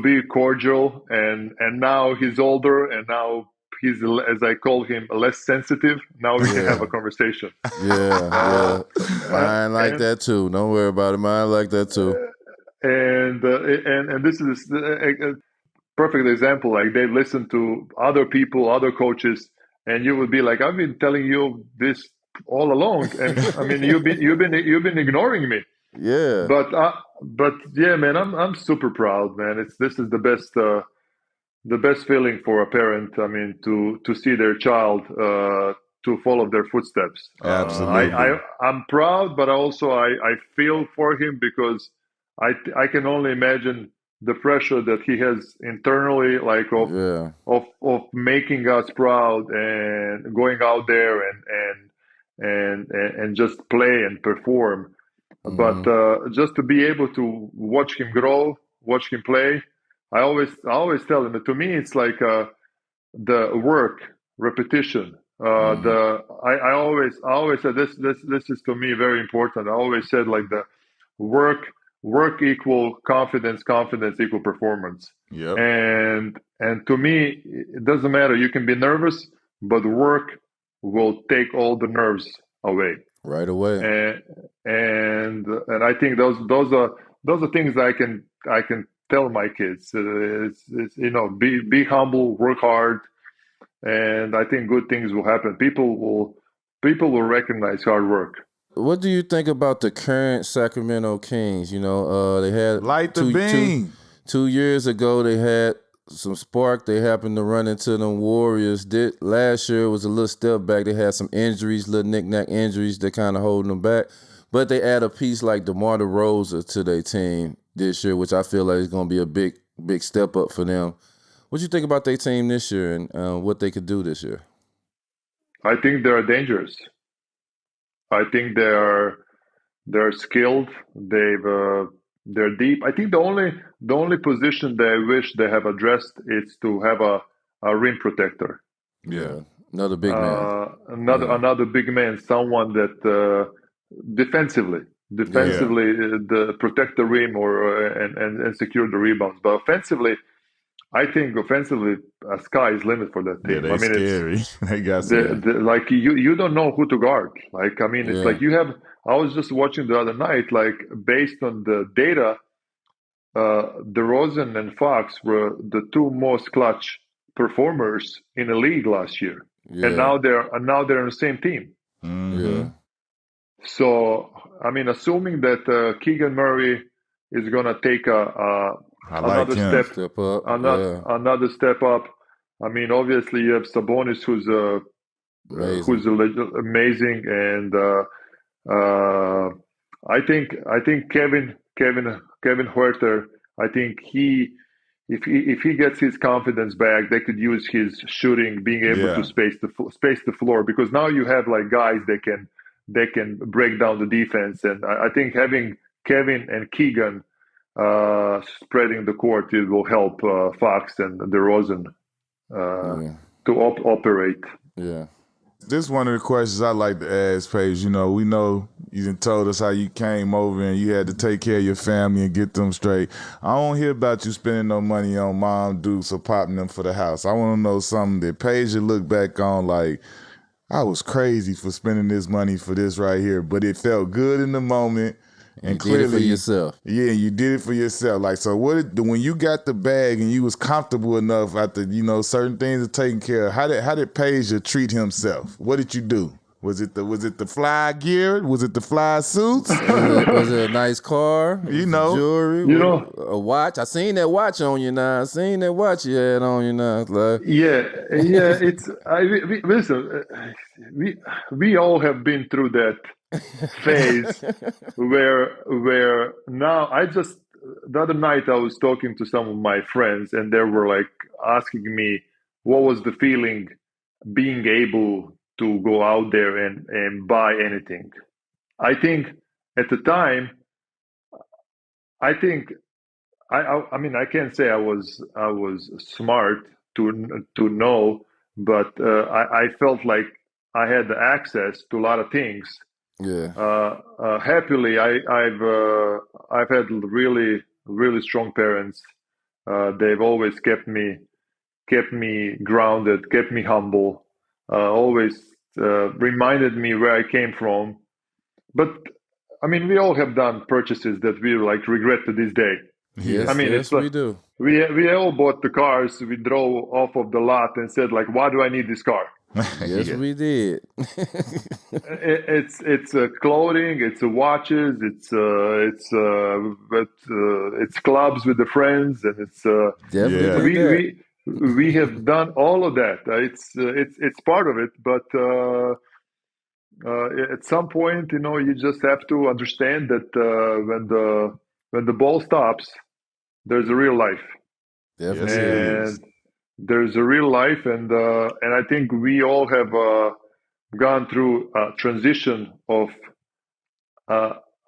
be cordial, and now he's older, and now he's, as I call him, less sensitive. Now we can have a conversation. Yeah. Mine like that too. Don't worry about it. Mine like that too. And this is a perfect example. Like, they listen to other people, other coaches, and you would be like, I've been telling you this all along, and I mean, you've been ignoring me. Yeah. But yeah, man, I'm super proud, man. This is the best feeling for a parent. I mean, to see their child to follow their footsteps. Absolutely. I'm proud, but also I feel for him, because I can only imagine the pressure that he has internally, like of making us proud and going out there and just play and perform. But just to be able to watch him grow, watch him play, I always tell him that, to me it's like the work repetition. I always said this is to me very important. I always said, like, the work equal confidence equal performance. Yep. And to me, it doesn't matter. You can be nervous, but work will take all the nerves away right away. And I think those are things that I can tell my kids. It's be humble, work hard, and I think good things will happen. People will recognize hard work. What do you think about the current Sacramento Kings? You know, they had light the beam. 2 years ago, they had some spark. They happened to run into them Warriors. Last year was a little step back. They had some injuries, little knick-knack injuries that kind of holding them back. But they add a piece like DeMar DeRozan to their team this year, which I feel like is going to be a big step up for them. What do you think about their team this year and what they could do this year? I think they are dangerous. I think they're skilled. They're deep. I think the only position they wish they have addressed is to have a rim protector. Yeah, another big man. Another big man, someone that defensively, protect the rim and secure the rebounds. But offensively, I think sky is limit for that team. Yeah, they're scary. They got like you don't know who to guard. Like, I mean, it's like you have. I was just watching the other night. Like, based on the data, DeRozan and Fox were the 2 most clutch performers in the league last year, and now they're on the same team. Yeah. So, I mean, assuming that Keegan Murray is going to take I like another him. Step up. another step up. I mean, obviously you have Sabonis, who's amazing, and I think Kevin Huerter. I think if he gets his confidence back, they could use his shooting, being able to space the floor, because now you have like guys that can break down the defense, and I think having Kevin and Keegan spreading the court, it will help Fox and DeRozan to operate. Yeah. This is one of the questions I like to ask, Paige. You know, we know you done told us how you came over and you had to take care of your family and get them straight. I don't hear about you spending no money on mom dukes or popping them for the house. I want to know something that Paige look back on like, I was crazy for spending this money for this right here, but it felt good in the moment. And you did it for yourself. Yeah, you did it for yourself. Like, so when you got the bag and you was comfortable enough after, you know, certain things are taken care of, how did Peja treat himself? What did you do? Was it the fly gear? Was it the fly suits? Was it a nice car? You know, jewelry? You know, a watch. I seen that watch on you now. I seen that watch you had on you now. Like. yeah. It's listen. We all have been through that phase where now the other night I was talking to some of my friends, and they were like asking me what was the feeling being able to go out there and buy anything. I think at the time, I think I mean, I can't say I was smart to know, but I felt like I had the access to a lot of things. Yeah. Happily, I've had really strong parents. They've always kept me grounded, kept me humble, always reminded me where I came from. But I mean, we all have done purchases that we like regret to this day. Yes, I mean, yes, we do. We all bought the cars. We drove off of the lot and said, like, why do I need this car? Yes, we did. It's clothing, it's watches, it's clubs with the friends, and it's definitely we have done all of that. It's part of it, but at some point, you know, you just have to understand that when the ball stops, there's a real life. Definitely. There's a real life, and I think we all have gone through a transition of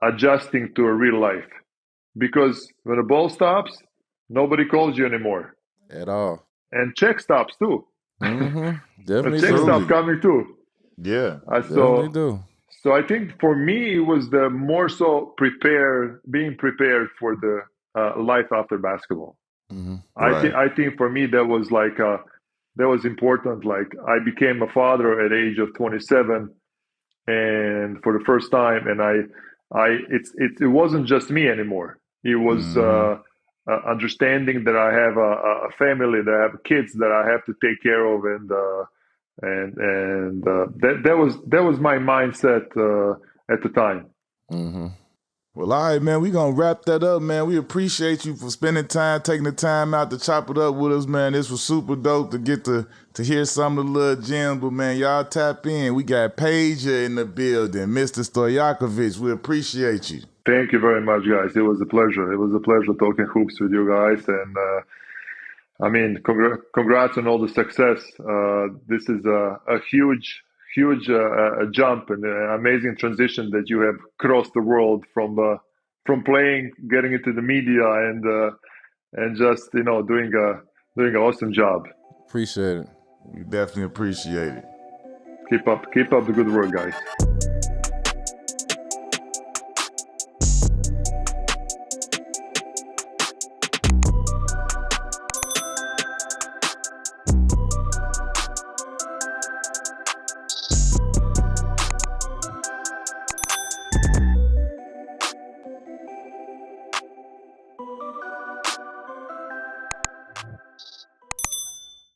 adjusting to a real life, because when the ball stops, nobody calls you anymore at all, and check stops too. Definitely, check stop coming too. Yeah, definitely do. So I think for me it was the more so being prepared for the life after basketball. I think for me that was like that was important. Like, I became a father at the age of 27, and for the first time, and it wasn't just me anymore. It was understanding that I have a family, that I have kids that I have to take care of, and that was my mindset at the time. Well, all right, man, we gonna wrap that up, man. We appreciate you for spending time, taking the time out to chop it up with us, man. This was super dope to get to hear some of the little gems, but man, y'all tap in. We got Peja in the building, Mr. Stojakovic. We appreciate you. Thank you very much, guys. It was a pleasure. It was a pleasure talking hoops with you guys, and I mean, congrats on all the success. This is a huge jump and an amazing transition that you have crossed the world from playing, getting into the media, and just, you know, doing an awesome job. Appreciate it. We definitely appreciate it. Keep up the good work, guys.